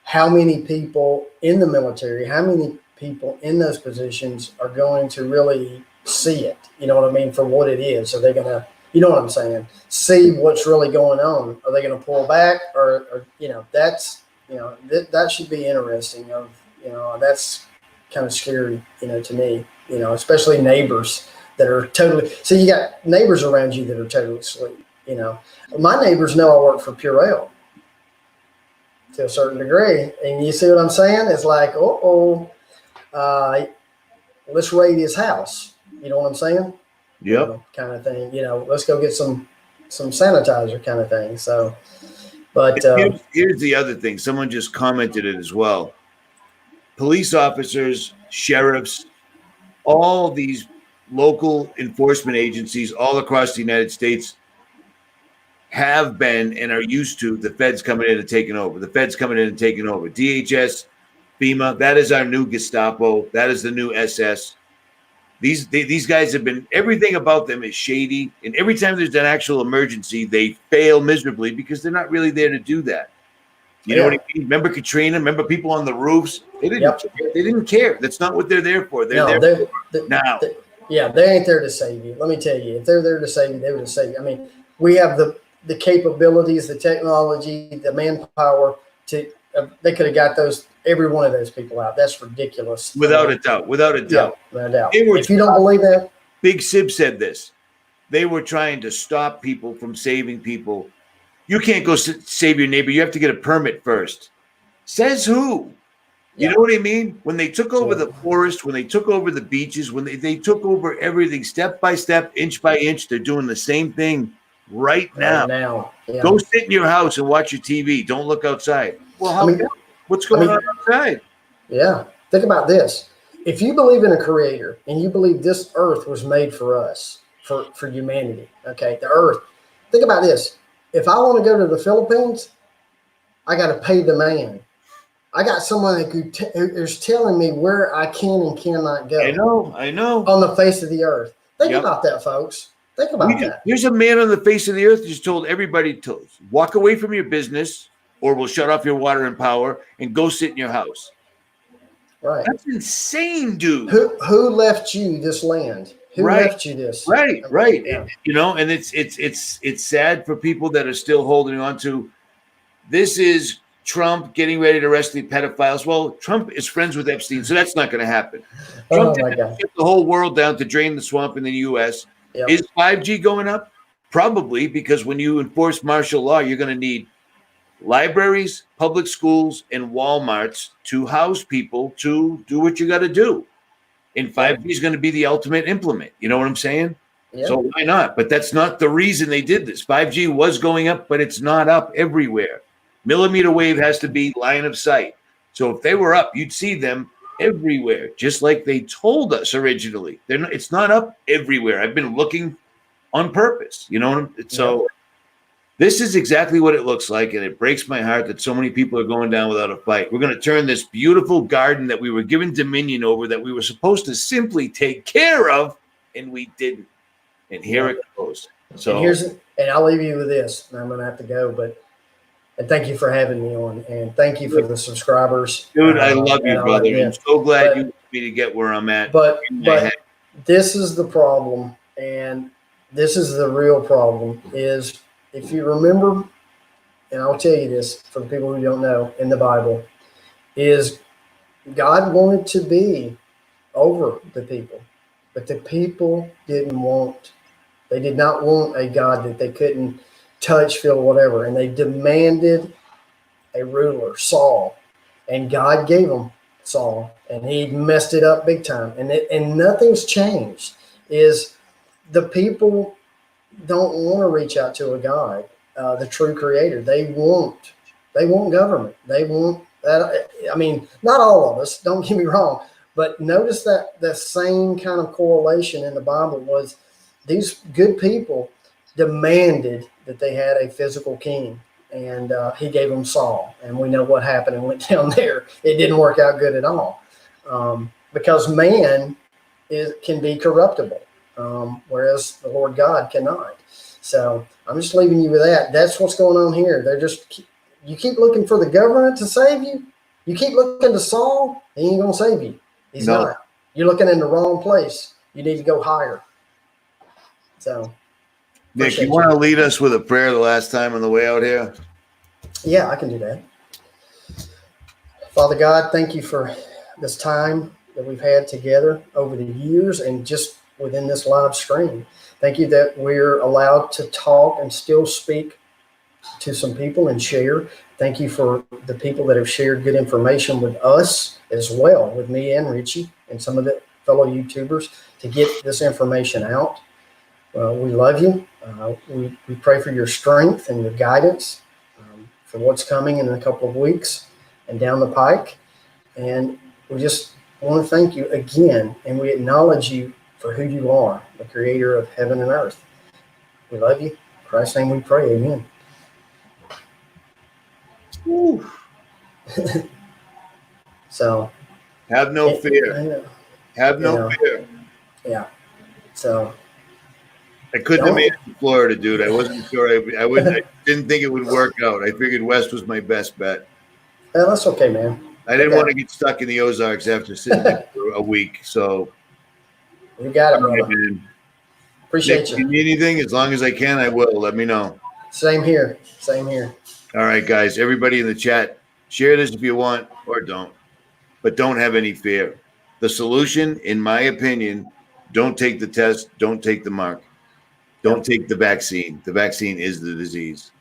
how many people in the military, how many people in those positions are going to really see it? You know what I mean? For what it is. Are they going to, you know what I'm saying? See what's really going on. Are they going to pull back or that's, that should be interesting that's kind of scary, to me, especially neighbors that are totally, so you got neighbors around you that are totally asleep, my neighbors know I work for Purell to a certain degree. And you see what I'm saying? It's like, let's raid his house. You know what I'm saying? Yep. Kind of thing. Let's go get some sanitizer kind of thing. So, but here's the other thing. Someone just commented it as well. Police officers, sheriffs, all these local enforcement agencies all across the United States have been and are used to the feds coming in and taking over. The feds coming in and taking over. DHS, FEMA, that is our new Gestapo. That is the new SS. These guys have been, everything about them is shady. And every time there's an actual emergency, they fail miserably because they're not really there to do that. You know what I mean? Remember Katrina? Remember people on the roofs? They didn't care. That's not what they're there for. They're there now. They ain't there to save you. Let me tell you, if they're there to save you, they would have saved you. I mean, we have the capabilities, the technology, the manpower to. They could have got every one of those people out. That's ridiculous. Without a doubt. Without a doubt. Yeah, without a doubt. If you don't believe that, Big Sib said this. They were trying to stop people from saving people. You can't go save your neighbor. You have to get a permit first. Says who? You know what I mean? When they took over the forest, when they took over the beaches, when they took over everything step by step, inch by inch, they're doing the same thing right now. Yeah. Go sit in your house and watch your TV. Don't look outside. Well, what's going on outside? Yeah. Think about this. If you believe in a creator and you believe this earth was made for us, for humanity, okay, the earth, think about this. If I want to go to the Philippines, I got to pay the man. I got someone who's telling me where I can and cannot go. I know. On the face of the earth. Think about that, folks. Think about that. Here's a man on the face of the earth who's told everybody to walk away from your business or we'll shut off your water and power and go sit in your house. Right. That's insane, dude. Who left you this land? Who left you this? Right. Yeah. And it's sad for people that are still holding on to. This is Trump getting ready to arrest the pedophiles. Well, Trump is friends with Epstein, so that's not going to happen. Trump didn't shut the whole world down to drain the swamp in the U.S. Yep. Is 5G going up? Probably, because when you enforce martial law, you're going to need libraries, public schools, and Walmarts to house people to do what you got to do. And 5G is going to be the ultimate implement. You know what I'm saying? Yep. So why not? But that's not the reason they did this. 5G was going up, but it's not up everywhere. Millimeter wave has to be line of sight. So if they were up, you'd see them everywhere, just like they told us originally. It's not up everywhere. I've been looking on purpose. So this is exactly what it looks like, and it breaks my heart that so many people are going down without a fight. We're going to turn this beautiful garden that we were given dominion over, that we were supposed to simply take care of, and we didn't. And here it goes. So, and I'll leave you with this. I'm going to have to go, and thank you for having me on, and thank you for the subscribers. Dude, I love you, brother. I'm so glad you want me to get where I'm at. But this is the problem, and this is the real problem, is if you remember, and I'll tell you this for the people who don't know, in the Bible, is God wanted to be over the people, but the people didn't want. They did not want a God that they couldn't touch, feel, whatever. And they demanded a ruler, Saul. And God gave them Saul. And he messed it up big time. And nothing's changed. Is the people don't want to reach out to a God, the true creator. They want government. They want that. I mean, not all of us, don't get me wrong. But notice that the same kind of correlation in the Bible was these good people demanded that they had a physical king. and he gave them Saul. And we know what happened and went down there. It didn't work out good at all, because man can be corruptible, whereas the Lord God cannot. So I'm just leaving you with that. That's what's going on here. You keep looking for the government to save you. You keep looking to Saul, he ain't going to save you. He's not. You're looking in the wrong place. You need to go higher. So, Nick, you want to lead us with a prayer the last time on the way out here? Yeah, I can do that. Father God, thank you for this time that we've had together over the years and just within this live stream. Thank you that we're allowed to talk and still speak to some people and share. Thank you for the people that have shared good information with us as well, with me and Richie and some of the fellow YouTubers, to get this information out. We love you. We pray for your strength and your guidance for what's coming in a couple of weeks and down the pike. And we just want to thank you again, and we acknowledge you for who you are, the creator of heaven and earth. We love you. In Christ's name we pray. Amen. So have no fear. Have no fear. Yeah. So I couldn't have made it to Florida, dude. I wasn't sure. I didn't think it would work out. I figured West was my best bet. That's okay, man. I didn't want to get stuck in the Ozarks after sitting there for a week. So you got it, brother. Man. Appreciate Nick, you. If you need anything, as long as I can, I will. Let me know. Same here. Same here. All right, guys. Everybody in the chat, share this if you want or don't. But don't have any fear. The solution, in my opinion, don't take the test. Don't take the mark. Don't take the vaccine. The vaccine is the disease.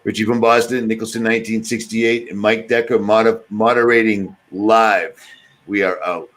Richie from Boston, Nicholson 1968, and Mike Decker moderating live. We are out.